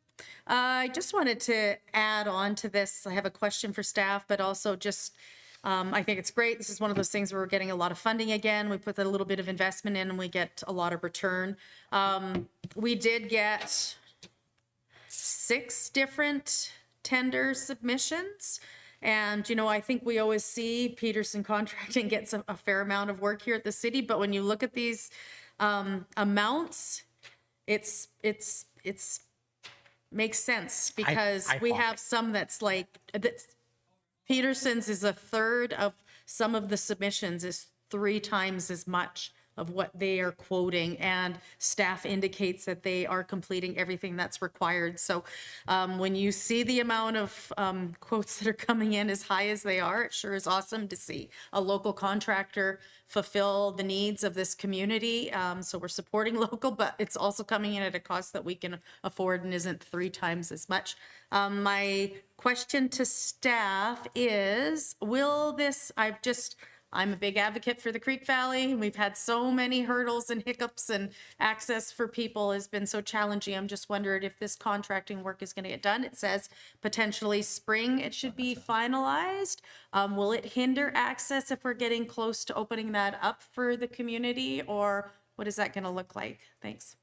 I just wanted to add on to this. I have a question for staff, but also just, I think it's great. This is one of those things where we're getting a lot of funding again. We put a little bit of investment in and we get a lot of return. We did get 6 different tender submissions. And, you know, I think we always see Peterson Contracting gets a fair amount of work here at the city, but when you look at these amounts, it's makes sense because we have some that's like, Peterson's is a third of some of the submissions is 3 times as much of what they are quoting, and staff indicates that they are completing everything that's required. So when you see the amount of quotes that are coming in as high as they are, it sure is awesome to see a local contractor fulfill the needs of this community. So we're supporting local, but it's also coming in at a cost that we can afford and isn't 3 times as much. My question to staff is, will this, I'm a big advocate for the Creek Valley. We've had so many hurdles and hiccups, and access for people has been so challenging. I'm just wondering if this contracting work is going to get done. It says potentially spring it should be finalized. Will it hinder access if we're getting close to opening that up for the community, or what is that going to look like? Thanks.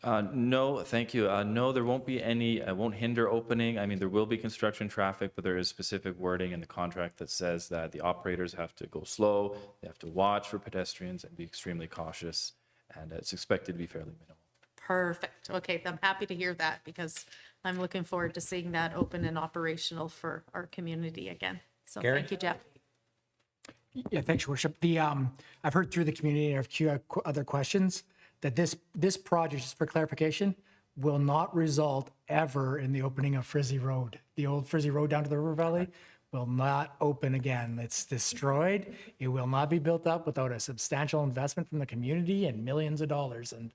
No, thank you. No, there won't be any, it won't hinder opening. I mean, there will be construction traffic, but there is specific wording in the contract that says that the operators have to go slow, they have to watch for pedestrians and be extremely cautious, and it's expected to be fairly minimal. Perfect. Okay, I'm happy to hear that because I'm looking forward to seeing that open and operational for our community again. So Gary? thank you, Jeff. Yeah, thanks, Your Worship. I've heard through the community and a few other questions that this project, just for clarification, will not result ever in the opening of Frizzi Road. The old Frizzi Road down to the river valley will not open again. It's destroyed. It will not be built up without a substantial investment from the community and millions of dollars. And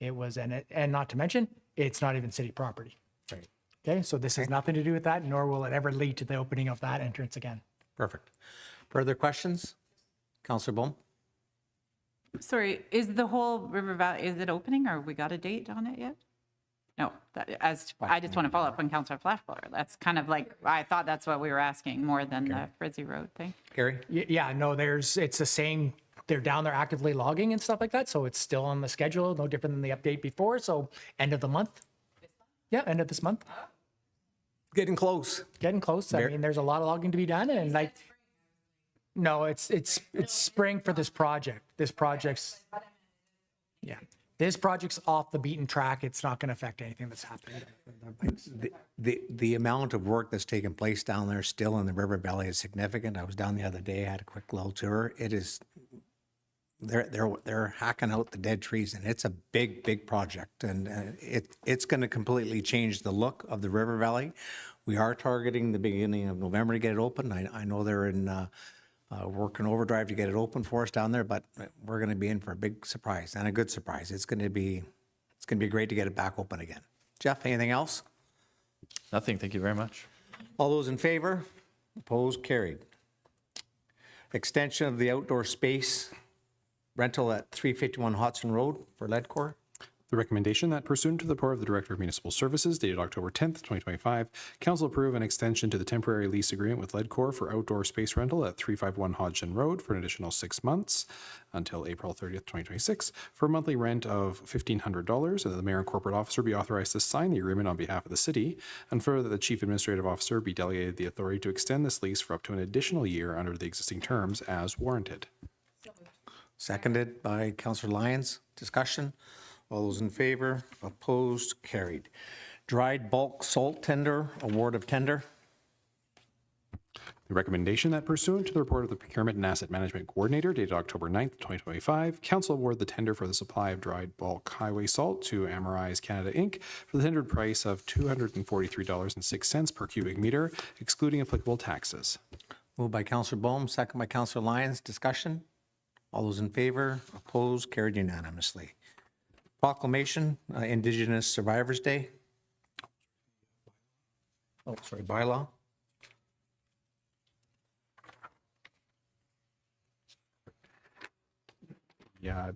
and not to mention, it's not even city property. Right. Okay, so this has nothing to do with that, nor will it ever lead to the opening of that entrance again. Perfect. Further questions? Councillor Bohm. Sorry, is the whole River Valley, is it opening, or we got a date on it yet? No, I just want to follow up on Councillor Flashballer. That's kind of like, I thought that's what we were asking more than the Frizzi Road thing. Gary? Yeah, no, it's the same. They're down there actively logging and stuff like that. So it's still on the schedule, no different than the update before. So end of the month. Yeah, end of this month. Getting close. Getting close. I mean, there's a lot of logging to be done, and no, it's spring for this project. This project's off the beaten track. It's not going to affect anything that's happening. The amount of work that's taking place down there still in the river valley is significant. I was down the other day, I had a quick little tour. It is, they're hacking out the dead trees, and it's a big project, and it's going to completely change the look of the river valley. We are targeting the beginning of November to get it open. I know they're in working overdrive to get it open for us down there, but we're going to be in for a big surprise, and a good surprise. It's going to be great to get it back open again. Jeff, anything else? Nothing, thank you very much. All those in favor? Opposed? Carried. Extension of the outdoor space rental at 351 Hodgson Road for Ledcor. The recommendation that pursuant to the report of the Director of Municipal Services dated October 10th, 2025, Council approve an extension to the temporary lease agreement with Ledcor for outdoor space rental at 351 Hodgson Road for an additional 6 months until April 30th, 2026 for a monthly rent of $1,500, and that the Mayor and Corporate Officer be authorized to sign the agreement on behalf of the City, and further that the Chief Administrative Officer be delegated the authority to extend this lease for up to an additional year under the existing terms as warranted. Seconded by Councillor Lyons. Discussion? All those in favor? Opposed? Carried. Dried bulk salt tender, award of tender. The recommendation that pursuant to the report of the Procurement and Asset Management Coordinator dated October 9th, 2025, Council award the tender for the supply of dried bulk highway salt to Amorize Canada Inc. for the tendered price of $243.06 per cubic meter, excluding applicable taxes. Moved by Councillor Bohm, second by Councillor Lyons. Discussion? All those in favor? Opposed? Carried unanimously. Proclamation, Indigenous Survivors Day. Oh, sorry, bylaw. Yeah,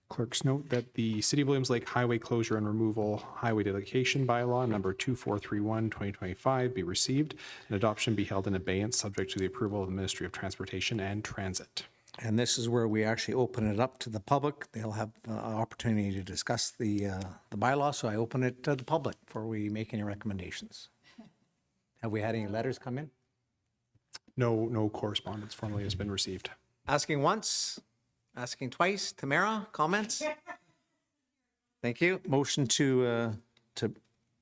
clerks note that the City of Williams Lake Highway Closure and Removal Highway Delegation Bylaw number 2431/2025 be received and adoption be held in abeyance subject to the approval of the Ministry of Transportation and Transit. And this is where we actually open it up to the public. They'll have an opportunity to discuss the bylaw, so I open it to the public before we make any recommendations. Have we had any letters come in? No correspondence formally has been received. Asking once, asking twice. Tamara, comments? Thank you. Motion to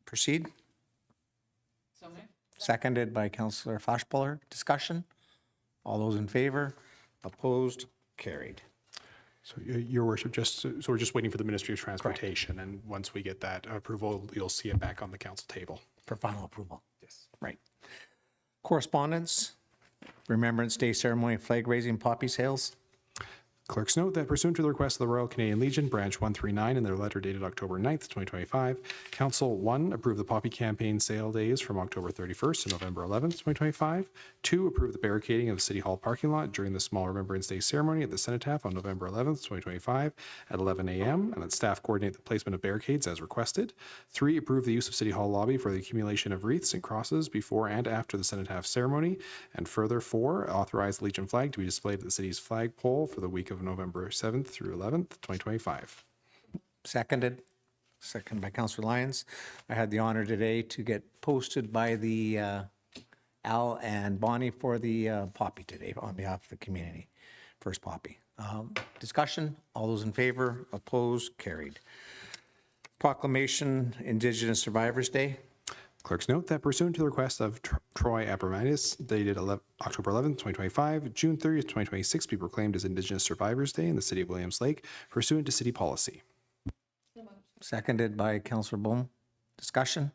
proceed? Seconded by Councillor Flashballer. Discussion? All those in favor? Opposed? Carried. So, Your Worship, so we're just waiting for the Ministry of Transportation, and once we get that approval, you'll see it back on the council table. For final approval. Yes. Right. Correspondence, Remembrance Day ceremony, flag raising, poppy sales. Clerks note that pursuant to the request of the Royal Canadian Legion, Branch 139, in their letter dated October 9th, 2025, Council 1, approve the poppy campaign sale days from October 31st to November 11th, 2025. 2, approve the barricading of the City Hall parking lot during the small Remembrance Day ceremony at the Cenotaph on November 11th, 2025 at 11 a.m., and that staff coordinate the placement of barricades as requested. 3, approve the use of City Hall lobby for the accumulation of wreaths and crosses before and after the Cenotaph ceremony. And further, 4, authorize the Legion flag to be displayed at the city's flagpole for the week of November 7th through 11th, 2025. Seconded by Councillor Lyons. I had the honor today to get posted by the Al and Bonnie for the poppy today on behalf of the community. First poppy. Discussion? All those in favor? Opposed? Carried. Proclamation, Indigenous Survivors Day. Clerks note that pursuant to the request of Troy Abramitis, dated October 11th, 2025, June 30th, 2026, be proclaimed as Indigenous Survivors Day in the City of Williams Lake, pursuant to city policy. Seconded by Councillor Bohm. Discussion?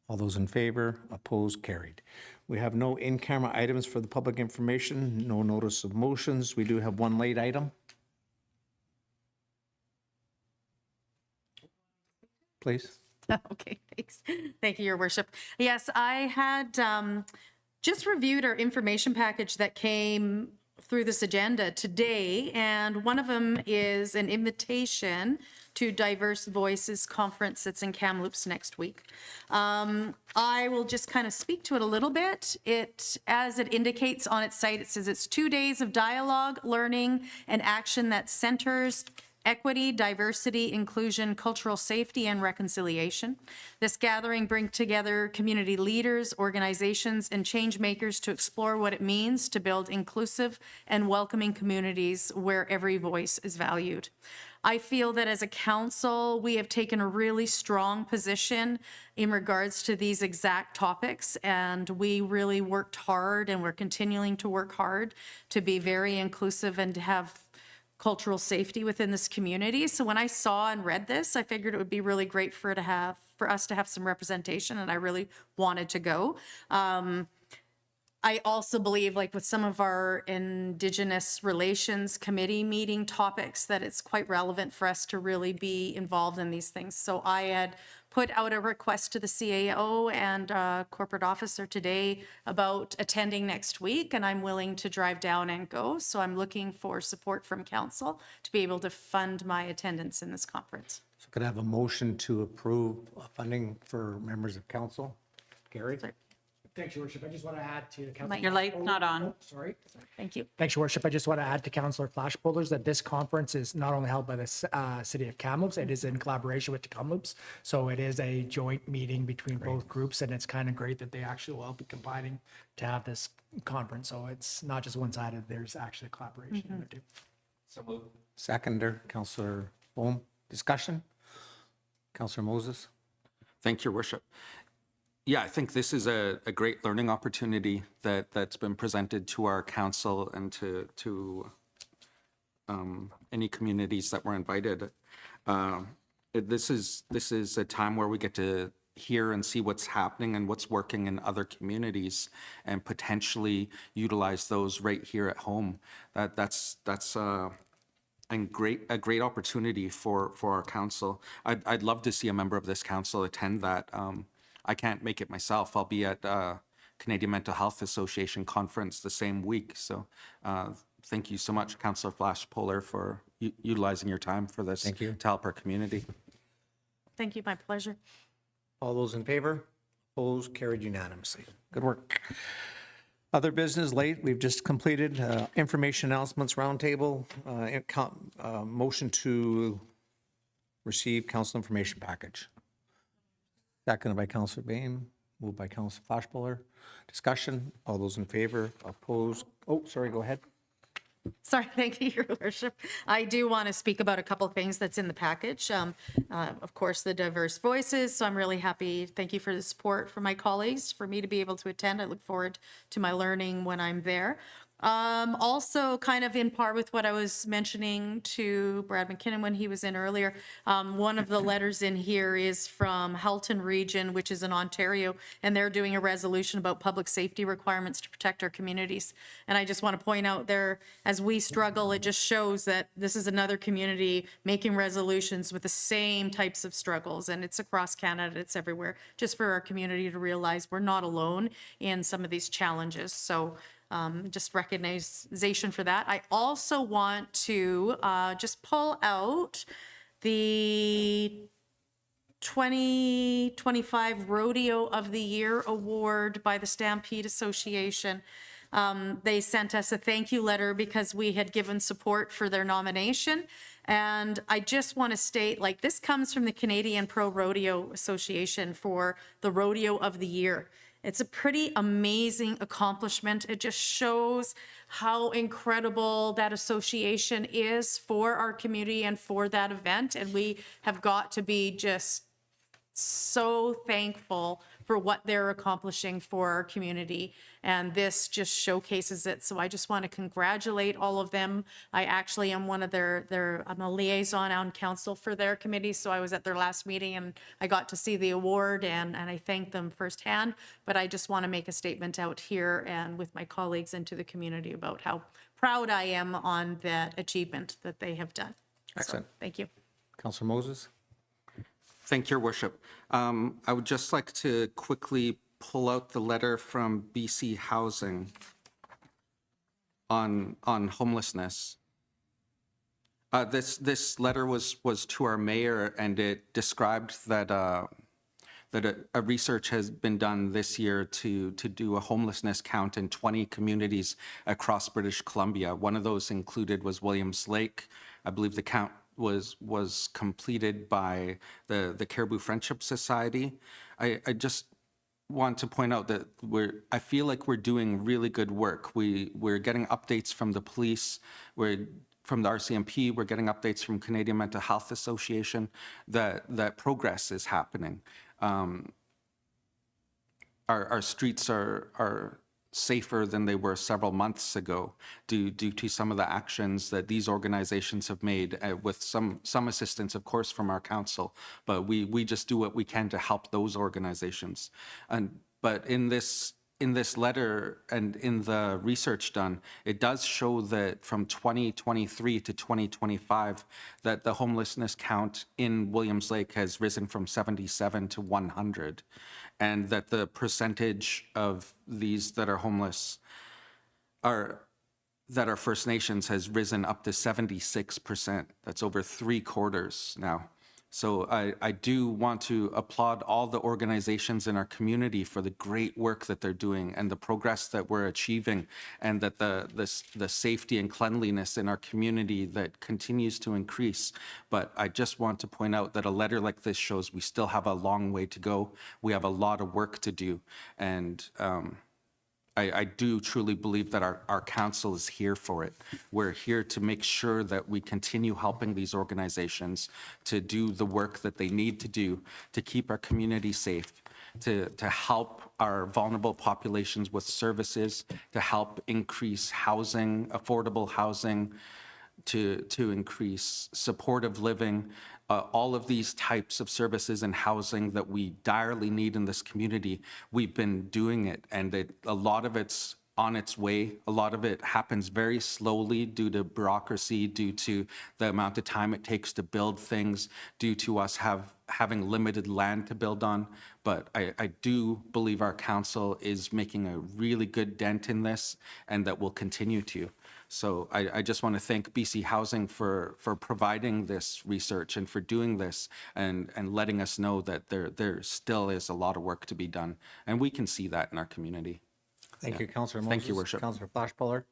All those in favor? Opposed? Carried. We have no in-camera items for the public information, no notice of motions. We do have one late item. Please. Okay, thanks. Thank you, Your Worship. Yes, I had just reviewed our information package that came through this agenda today, and one of them is an invitation to Diverse Voices Conference that's in Kamloops next week. I will just kind of speak to it a little bit. As it indicates on its site, it says it's 2 days of dialogue, learning, and action that centers equity, diversity, inclusion, cultural safety, and reconciliation. This gathering brings together community leaders, organizations, and change makers to explore what it means to build inclusive and welcoming communities where every voice is valued. I feel that as a council, we have taken a really strong position in regards to these exact topics, and we really worked hard, and we're continuing to work hard to be very inclusive and to have cultural safety within this community. So when I saw and read this, I figured it would be really great for us to have some representation, and I really wanted to go. I also believe, like with some of our Indigenous Relations Committee meeting topics, that it's quite relevant for us to really be involved in these things. So I had put out a request to the CAO and corporate officer today about attending next week, and I'm willing to drive down and go. So I'm looking for support from council to be able to fund my attendance in this conference. So Could I have a motion to approve funding for members of council? Gary? Thanks, Your Worship. I just want to add to Councillor. Your light's not on. Oh, sorry. Thank you. Thanks, Your Worship. I just want to add to Councillor Flashpolders that this conference is not only held by the City of Kamloops, it is in collaboration with the Kamloops. So it is a joint meeting between both groups, and it's kind of great that they actually will be combining to have this conference. So it's not just one-sided, there's actually collaboration in it too. Seconder, Councillor Bohm. Discussion? Councillor Moses? Thank you, Your Worship. Yeah, I think this is a great learning opportunity that's been presented to our council and to any communities that were invited. This is a time where we get to hear and see what's happening and what's working in other communities and potentially utilize those right here at home. That's a great opportunity for our council. I'd love to see a member of this council attend that. I can't make it myself. I'll be at Canadian Mental Health Association conference the same week. So thank you so much, Councillor Flashpoller, for utilizing your time for this. Thank you. To help our community. Thank you, my pleasure. All those in favor? Opposed? Carried unanimously. Good work. Other business late, we've just completed information announcements roundtable. Motion to receive council information package. Seconded by Councillor Bain, moved by Councillor Flashpoller. Discussion, all those in favor, opposed? Oh, sorry, go ahead. Sorry, thank you, Your Worship. I do want to speak about a couple of things that's in the package. Of course, the diverse voices, so I'm really happy. Thank you for the support from my colleagues, for me to be able to attend. I look forward to my learning when I'm there. Also, kind of in par with what I was mentioning to Brad McKinnon when he was in earlier, one of the letters in here is from Halton Region, which is in Ontario, and they're doing a resolution about public safety requirements to protect our communities. And I just want to point out there, as we struggle, it just shows that this is another community making resolutions with the same types of struggles, and it's across Canada, it's everywhere, just for our community to realize we're not alone in some of these challenges. So just recognition for that. I also want to just pull out the 2025 Rodeo of the Year Award by the Stampede Association. They sent us a thank you letter because we had given support for their nomination. And I just want to state, like, this comes from the Canadian Pro Rodeo Association for the Rodeo of the Year. It's a pretty amazing accomplishment. It just shows how incredible that association is for our community and for that event. And we have got to be just so thankful for what they're accomplishing for our community. And this just showcases it. So I just want to congratulate all of them. I actually am one of I'm a liaison on council for their committee. So I was at their last meeting and I got to see the award and I thank them firsthand. But I just want to make a statement out here and with my colleagues and to the community about how proud I am on that achievement that they have done. Excellent. So, thank you. Councillor Moses? Thank you, Your Worship. I would just like to quickly pull out the letter from BC Housing on homelessness. This letter was to our mayor, and it described that a research has been done this year to do a homelessness count in 20 communities across British Columbia. One of those included was Williams Lake. I believe the count was completed by the Caribou Friendship Society. I just want to point out that I feel like we're doing really good work. We're getting updates from the police, from the RCMP, we're getting updates from Canadian Mental Health Association that progress is happening. Our streets are safer than they were several months ago due to some of the actions that these organizations have made with some assistance, of course, from our council. But we just do what we can to help those organizations. But in this letter and in the research done, it does show that from 2023 to 2025, that the homelessness count in Williams Lake has risen from 77 to 100. And that the percentage of these that are homeless that are First Nations has risen up to 76%. That's over 3/4 now. So I do want to applaud all the organizations in our community for the great work that they're doing and the progress that we're achieving, and that the safety and cleanliness in our community that continues to increase. But I just want to point out that a letter like this shows we still have a long way to go. We have a lot of work to do. And I do truly believe that our council is here for it. We're here to make sure that we continue helping these organizations to do the work that they need to do to keep our community safe, to help our vulnerable populations with services, to help increase housing, affordable housing, to increase supportive living, all of these types of services and housing that we direly need in this community. We've been doing it, and a lot of it's on its way. A lot of it happens very slowly due to bureaucracy, due to the amount of time it takes to build things, due to us having limited land to build on. But I do believe our council is making a really good dent in this, and that will continue to. So I just want to thank BC Housing for providing this research and for doing this and letting us know that there still is a lot of work to be done. And we can see that in our community. Thank you, Councillor Moses. Thank you, Worship. Councillor Flashballer.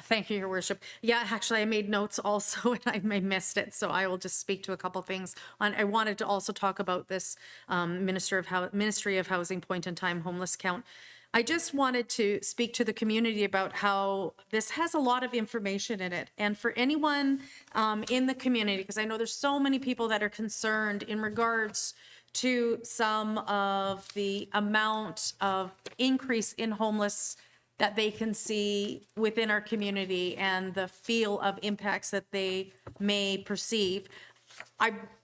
Thank you, Your Worship. Yeah, actually, I made notes also, and I missed it, so I will just speak to a couple things. I wanted to also talk about this Ministry of Housing point-in-time homeless count. I just wanted to speak to the community about how this has a lot of information in it. And for anyone in the community, because I know there's so many people that are concerned in regards to some of the amount of increase in homeless that they can see within our community and the feel of impacts that they may perceive.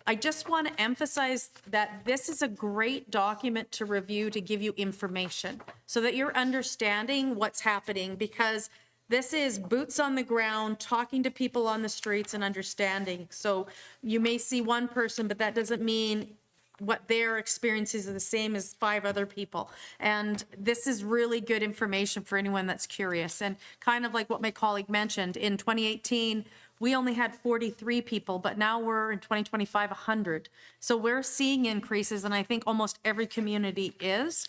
I just want to emphasize that this is a great document to review, to give you information so that you're understanding what's happening, because this is boots on the ground, talking to people on the streets and understanding. So you may see one person, but that doesn't mean what their experiences are the same as 5 other people. And this is really good information for anyone that's curious. And kind of like what my colleague mentioned, in 2018, we only had 43 people, but now we're in 2025, 100. So we're seeing increases, and I think almost every community is.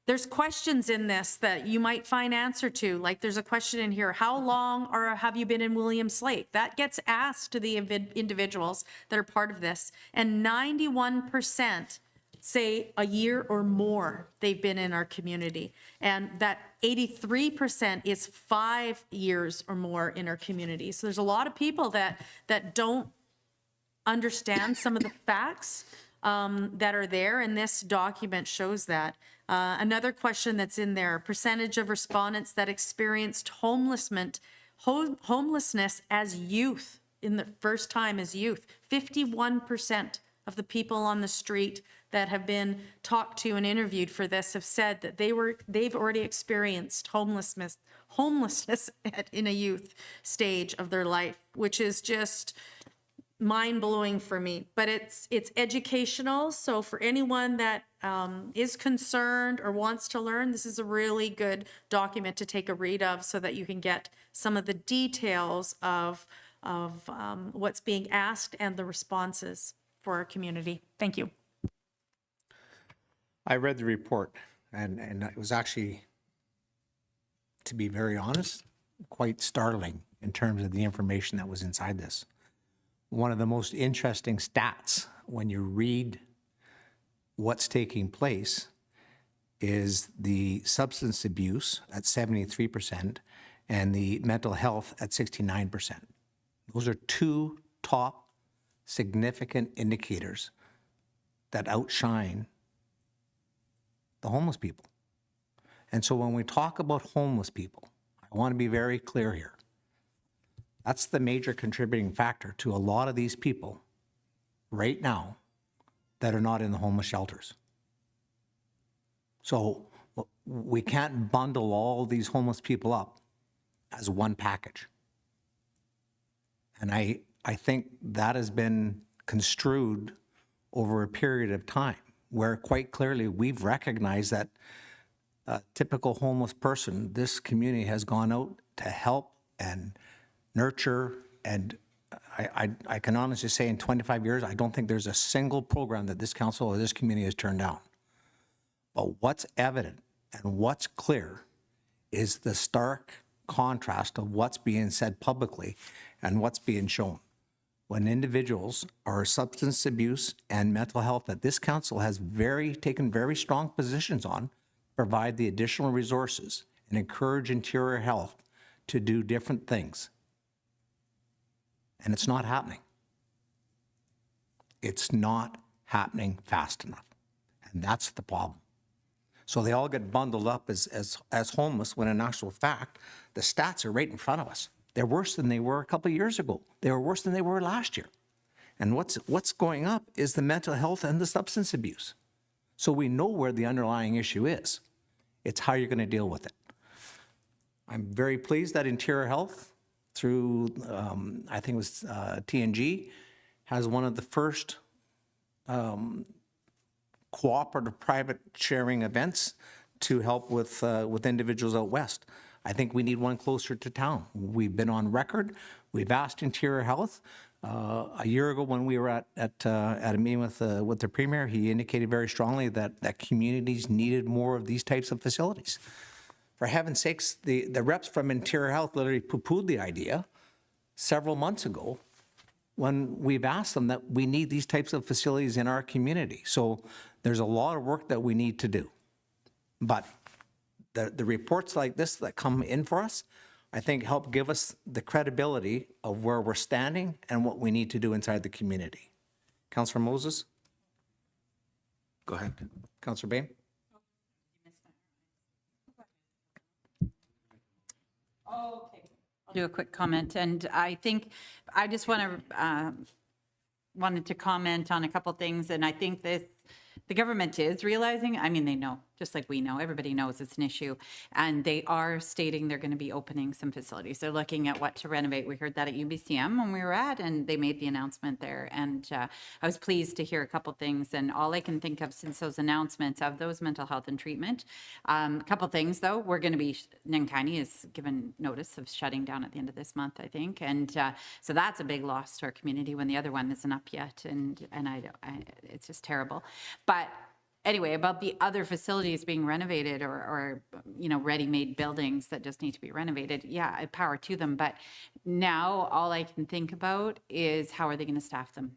There's questions in this that you might find answer to. Like there's a question in here, how long or have you been in Williams Lake? That gets asked to the individuals that are part of this. And 91% say a year or more they've been in our community. And that 83% is 5 years or more in our community. So there's a lot of people that don't understand some of the facts that are there, and this document shows that. Another question that's in there, percentage of respondents that experienced homelessness as youth, in the first time as youth. 51% of the people on the street that have been talked to and interviewed for this have said that they've already experienced homelessness in a youth stage of their life, which is just mind-blowing for me. But it's educational, so for anyone that is concerned or wants to learn, this is a really good document to take a read of so that you can get some of the details of what's being asked and the responses for our community. Thank you. I read the report, and it was actually, to be very honest, quite startling in terms of the information that was inside this. One of the most interesting stats when you read what's taking place is the substance abuse at 73% and the mental health at 69%. Those are 2 top significant indicators that outshine the homeless people. And so when we talk about homeless people, I want to be very clear here. That's the major contributing factor to a lot of these people right now that are not in the homeless shelters. So we can't bundle all these homeless people up as one package. And I think that has been construed over a period of time where quite clearly we've recognized that a typical homeless person, this community has gone out to help and nurture and I can honestly say in 25 years, I don't think there's a single program that this council or this community has turned down. But what's evident and what's clear is the stark contrast of what's being said publicly and what's being shown. When individuals are substance abuse and mental health that this council has taken very strong positions on, provide the additional resources and encourage interior health to do different things. And it's not happening. It's not happening fast enough. And that's the problem. So they all get bundled up as homeless when in actual fact, the stats are right in front of us. They're worse than they were a couple of years ago. They were worse than they were last year. And what's going up is the mental health and the substance abuse. So we know where the underlying issue is. It's how you're going to deal with it. I'm very pleased that Interior Health, through I think it was TNG, has one of the first cooperative private sharing events to help with individuals out west. I think we need one closer to town. We've been on record. We've asked Interior Health. A year ago when we were at a meeting with the Premier, he indicated very strongly that communities needed more of these types of facilities. For heaven's sakes, the reps from Interior Health literally poo-pooed the idea several months ago when we've asked them that we need these types of facilities in our community. So there's a lot of work that we need to do. But the reports like this that come in for us, I think help give us the credibility of where we're standing and what we need to do inside the community. Councillor Moses? Go ahead. Councillor Bain? I'll do a quick comment, and I think I just wanted to comment on a couple things, and I think the government is realizing, I mean, they know, just like we know, everybody knows it's an issue, and they are stating they're going to be opening some facilities. They're looking at what to renovate. We heard that at UBCM when we were at, and they made the announcement there, and I was pleased to hear a couple things, and all I can think of since those announcements of those mental health and treatment, a couple things though, we're going to be, Nankani is given notice of shutting down at the end of this month, I think, and so that's a big loss to our community when the other one isn't up yet, and it's just terrible. But anyway, about the other facilities being renovated or ready-made buildings that just need to be renovated, yeah, power to them. But now all I can think about is how are they going to staff them?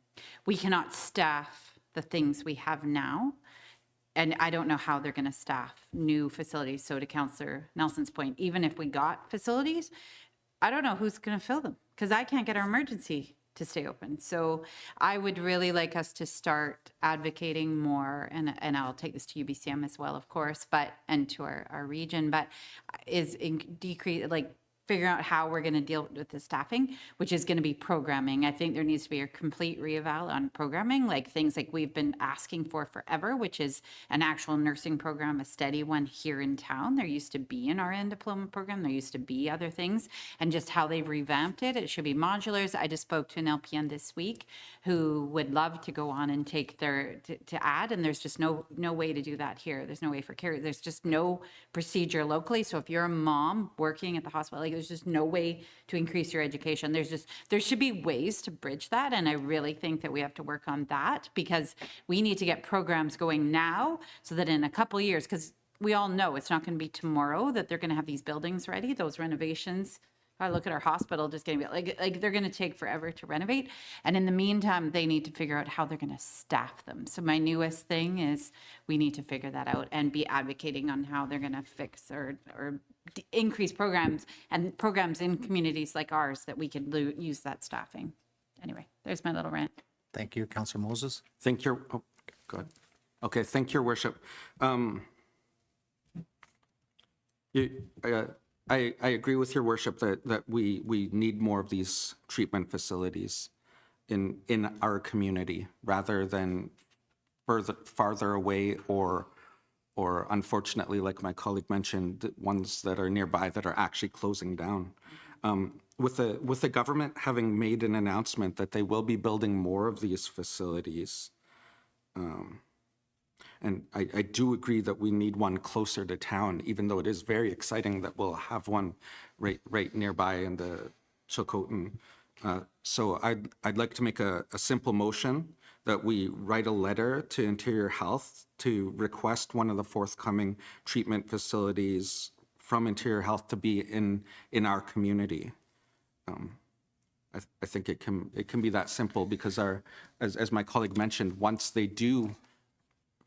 We cannot staff the things we have now. And I don't know how they're going to staff new facilities. So to Councillor Nelson's point, even if we got facilities, I don't know who's going to fill them because I can't get our emergency to stay open. So I would really like us to start advocating more, and I'll take this to UBCM as well, of course, and to our region, but is decrease, like figuring out how we're going to deal with the staffing, which is going to be programming. I think there needs to be a complete reeval on programming, like things like we've been asking for forever, which is an actual nursing program, a steady one here in town. There used to be an RN diploma program. There used to be other things, and just how they've revamped it. It should be modulars. I just spoke to an LPN this week who would love to go on and take to add, and there's just no way to do that here. There's no way for care. There's just no procedure locally. So if you're a mom working at the hospital, like there's just no way to increase your education. There should be ways to bridge that. And I really think that we have to work on that because we need to get programs going now so that in a couple of years, because we all know it's not going to be tomorrow that they're going to have these buildings ready, those renovations. I look at our hospital just getting like they're going to take forever to renovate. And in the meantime, they need to figure out how they're going to staff them. So my newest thing is we need to figure that out and be advocating on how they're going to fix or increase programs and programs in communities like ours that we could use that staffing. Anyway, there's my little rant. Thank you, Councillor Moses. Thank you. Oh, go ahead. Okay, thank your worship. I agree with your worship that we need more of these treatment facilities in our community rather than farther away or unfortunately, like my colleague mentioned, ones that are nearby that are actually closing down. With the government having made an announcement that they will be building more of these facilities, and I do agree that we need one closer to town, even though it is very exciting that we'll have one right nearby in the Chilcotin So I'd like to make a simple motion that we write a letter to Interior Health to request one of the forthcoming treatment facilities from Interior Health to be in our community. I think it can be that simple because as my colleague mentioned, once they do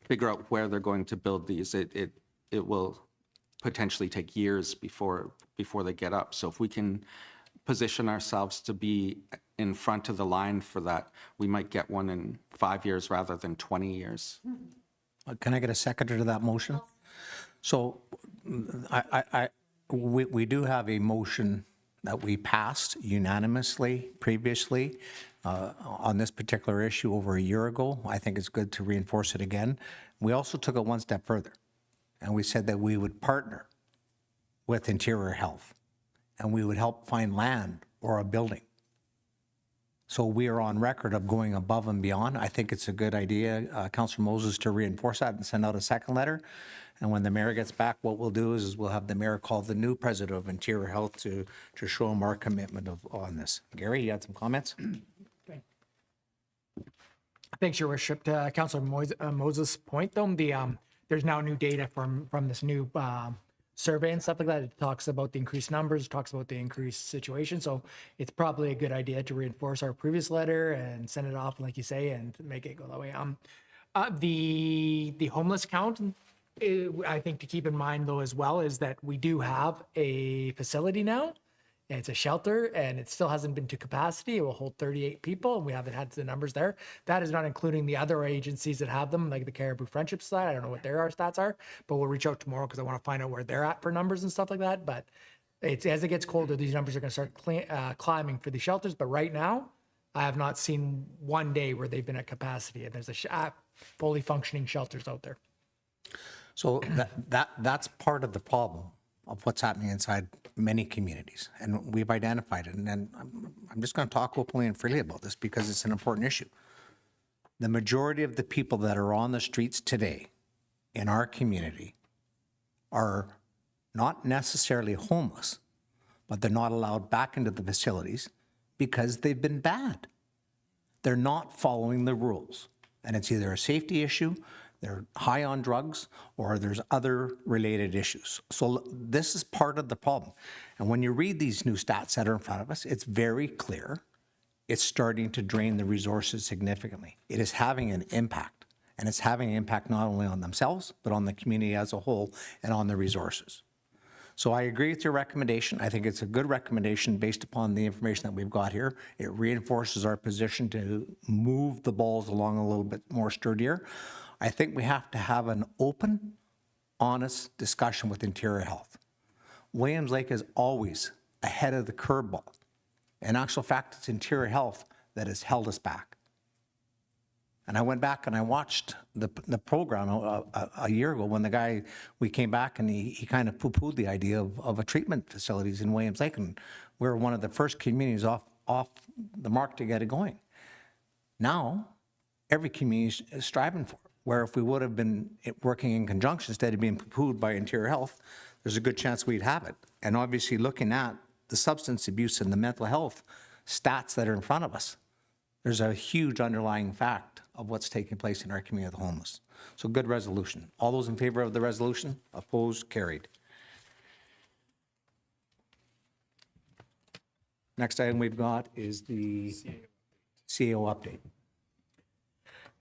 figure out where they're going to build these, it will potentially take years before they get up. So if we can position ourselves to be in front of the line for that, we might get one in 5 years rather than 20 years. Can I get a seconder to that motion? So we do have a motion that we passed unanimously previously on this particular issue over a year ago. I think it's good to reinforce it again. We also took it one step further, and we said that we would partner with Interior Health, and we would help find land or a building. So we are on record of going above and beyond. I think it's a good idea, Councillor Moses, to reinforce that and send out a second letter. And when the mayor gets back, what we'll do is we'll have the mayor call the new president of Interior Health to show him our commitment on this. Gary, you had some comments? Thanks, Your Worship. To Councillor Moses' point, though, there's now new data from this new survey and stuff like that. It talks about the increased numbers, talks about the increased situation. So it's probably a good idea to reinforce our previous letter and send it off, like you say, and make it go that way. The homeless count, I think to keep in mind though as well is that we do have a facility now. It's a shelter and it still hasn't been to capacity. It will hold 38 people and we haven't had the numbers there. That is not including the other agencies that have them, like the Caribou Friendship Society. I don't know what their stats are, but we'll reach out tomorrow because I want to find out where they're at for numbers and stuff like that. But it's as it gets colder, these numbers are going to start climbing for the shelters. But right now, I have not seen one day where they've been at capacity and there's a fully functioning shelters out there. So that's part of the problem of what's happening inside many communities. And we've identified it. And then I'm just going to talk openly and freely about this because it's an important issue. The majority of the people that are on the streets today in our community are not necessarily homeless, but they're not allowed back into the facilities because they've been bad. They're not following the rules. And it's either a safety issue, they're high on drugs, or there's other related issues. So this is part of the problem. And when you read these new stats that are in front of us, it's very clear it's starting to drain the resources significantly. It is having an impact, and it's having an impact not only on themselves, but on the community as a whole and on the resources. So I agree with your recommendation. I think it's a good recommendation based upon the information that we've got here. It reinforces our position to move the balls along a little bit more sturdier. I think we have to have an open, honest discussion with Interior Health. Williams Lake is always ahead of the curveball. In actual fact, it's Interior Health that has held us back. And I went back and I watched the program a year ago when we came back and he kind of poo-pooed the idea of a treatment facilities in Williams Lake. And we were one of the first communities off the mark to get it going. Now, every community is striving for it. Where if we would have been working in conjunction instead of being poo-pooed by Interior Health, there's a good chance we'd have it. And obviously looking at the substance abuse and the mental health stats that are in front of us, there's a huge underlying fact of what's taking place in our community of the homeless. So good resolution. All those in favor of the resolution? Opposed? Carried. Next item we've got is the CAO update.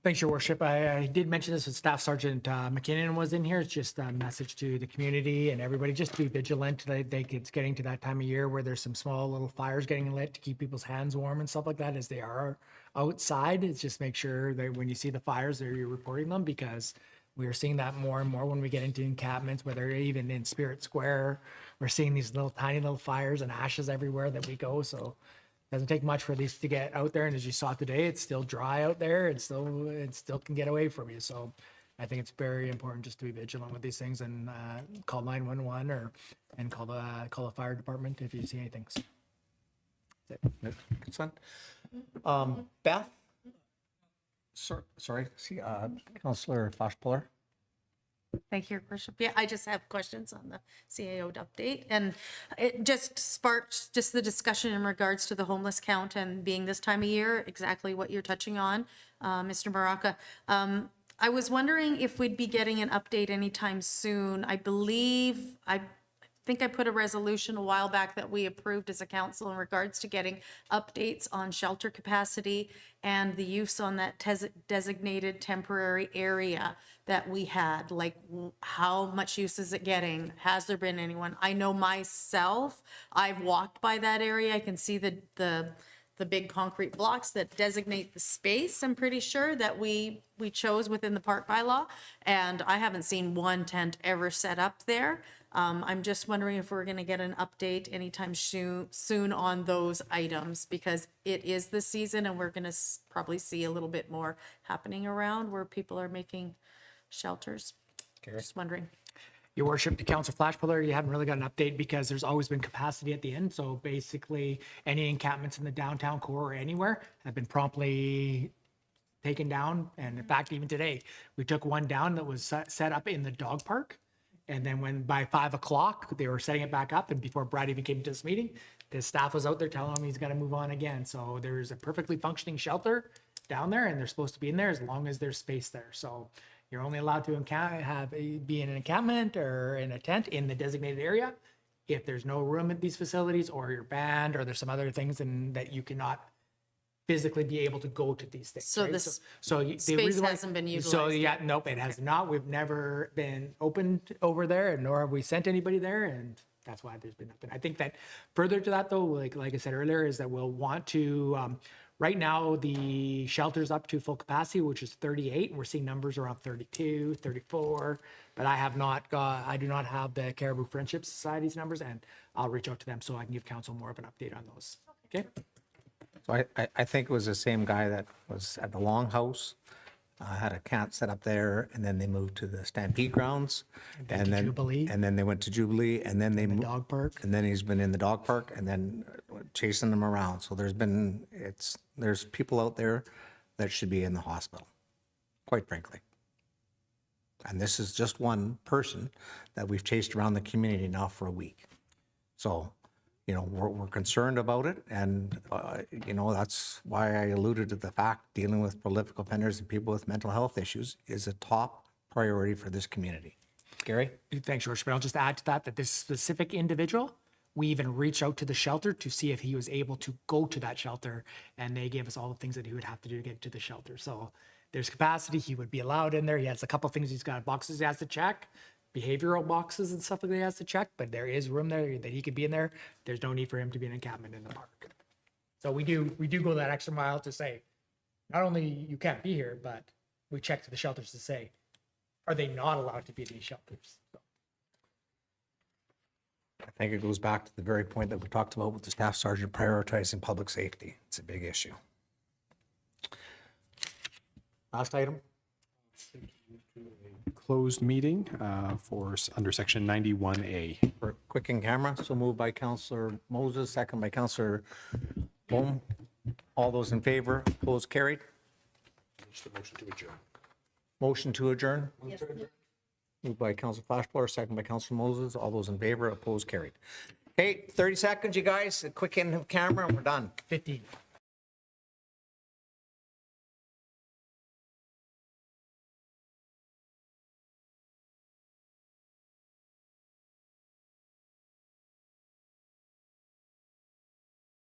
Thanks, Your Worship. I did mention this when Staff Sergeant McKinnon was in here. It's just a message to the community and everybody just to be vigilant. I think it's getting to that time of year where there's some small little fires getting lit to keep people's hands warm and stuff like that as they are outside. It's just make sure that when you see the fires, that you're reporting them because we are seeing that more and more when we get into encampments, whether even in Spirit Square, we're seeing these tiny little fires and ashes everywhere that we go. So doesn't take much for these to get out there, and as you saw today, it's still dry out there. It still can get away from you. So I think it's very important just to be vigilant with these things and call 911 and call the fire department if you see anything. Consent. Beth? Sorry. See, Councillor Flashpuller. Thank you, Your Worship. Yeah, I just have questions on the CAO update. And it just sparked just the discussion in regards to the homeless count and being this time of year, exactly what you're touching on, Mr. Baraka. I was wondering if we'd be getting an update anytime soon. I think I put a resolution a while back that we approved as a council in regards to getting updates on shelter capacity and the use on that designated temporary area that we had. Like, how much use is it getting? Has there been anyone? I know myself, I've walked by that area. I can see the big concrete blocks that designate the space, I'm pretty sure, that we chose within the park bylaw. And I haven't seen one tent ever set up there. I'm just wondering if we're going to get an update anytime soon on those items, because it is the season and we're going to probably see a little bit more happening around where people are making shelters. Just wondering. Your worship, to Councillor Flashpuller, you haven't really got an update because there's always been capacity at the end. So basically, any encampments in the downtown core or anywhere have been promptly taken down. And in fact, even today, we took one down that was set up in the dog park. And then when by 5 o'clock, they were setting it back up. And before Brad even came to this meeting, the staff was out there telling him he's got to move on again. So there's a perfectly functioning shelter down there, and they're supposed to be in there as long as there's space there. So you're only allowed to be in an encampment or in a tent in the designated area if there's no room at these facilities, or you're banned, or there's some other things that you cannot physically be able to go to these things. So right? this the space reason why- hasn't been utilized. So yeah, nope, it has not. We've never been opened over there, and nor have we sent anybody there, and that's why there's been nothing. I think that further to that though, like I said earlier, is that we'll want to, right now the shelter's up to full capacity, which is 38, and we're seeing numbers around 32, 34, but I do not have the Caribou Friendship Society's numbers, and I'll reach out to them so I can give council more of an update on those. Okay? So I think it was the same guy that was at the Longhouse, had a camp set up there, and then they moved to the Stampede grounds. then to Jubilee. And then they went to Jubilee, and then they moved. Dog park. And then he's been in the dog park, and then chasing them around. So there's people out there that should be in the hospital, quite frankly. And this is just one person that we've chased around the community now for a week. So, we're concerned about it, and, that's why I alluded to the fact dealing with prolific offenders and people with mental health issues is a top priority for this community. Gary? Thanks, George. But I'll just add to that this specific individual, we even reached out to the shelter to see if he was able to go to that shelter, and they gave us all the things that he would have to do to get to the shelter. So there's capacity. He would be allowed in there. He has a couple things. He's got boxes he has to check, behavioral boxes and stuff like that he has to check, but there is room there that he could be in there. There's no need for him to be an encampment in the park. So we do go that extra mile to say, not only you can't be here, but we check to the shelters to say, are they not allowed to be in these shelters? So. I think it goes back to the very point that we talked about with the staff sergeant prioritizing public safety. It's a big issue. Last item. Closed meeting under section 91A. For quick in camera, so moved by Councillor Moses, second by Councillor Bohm. All those in favor, opposed, carried. Motion to adjourn. Moved by Councillor Flashblower, second by Councillor Moses. All those in favor, opposed, carried. Okay, 30 seconds, you guys. A quick in camera, and we're done. 15.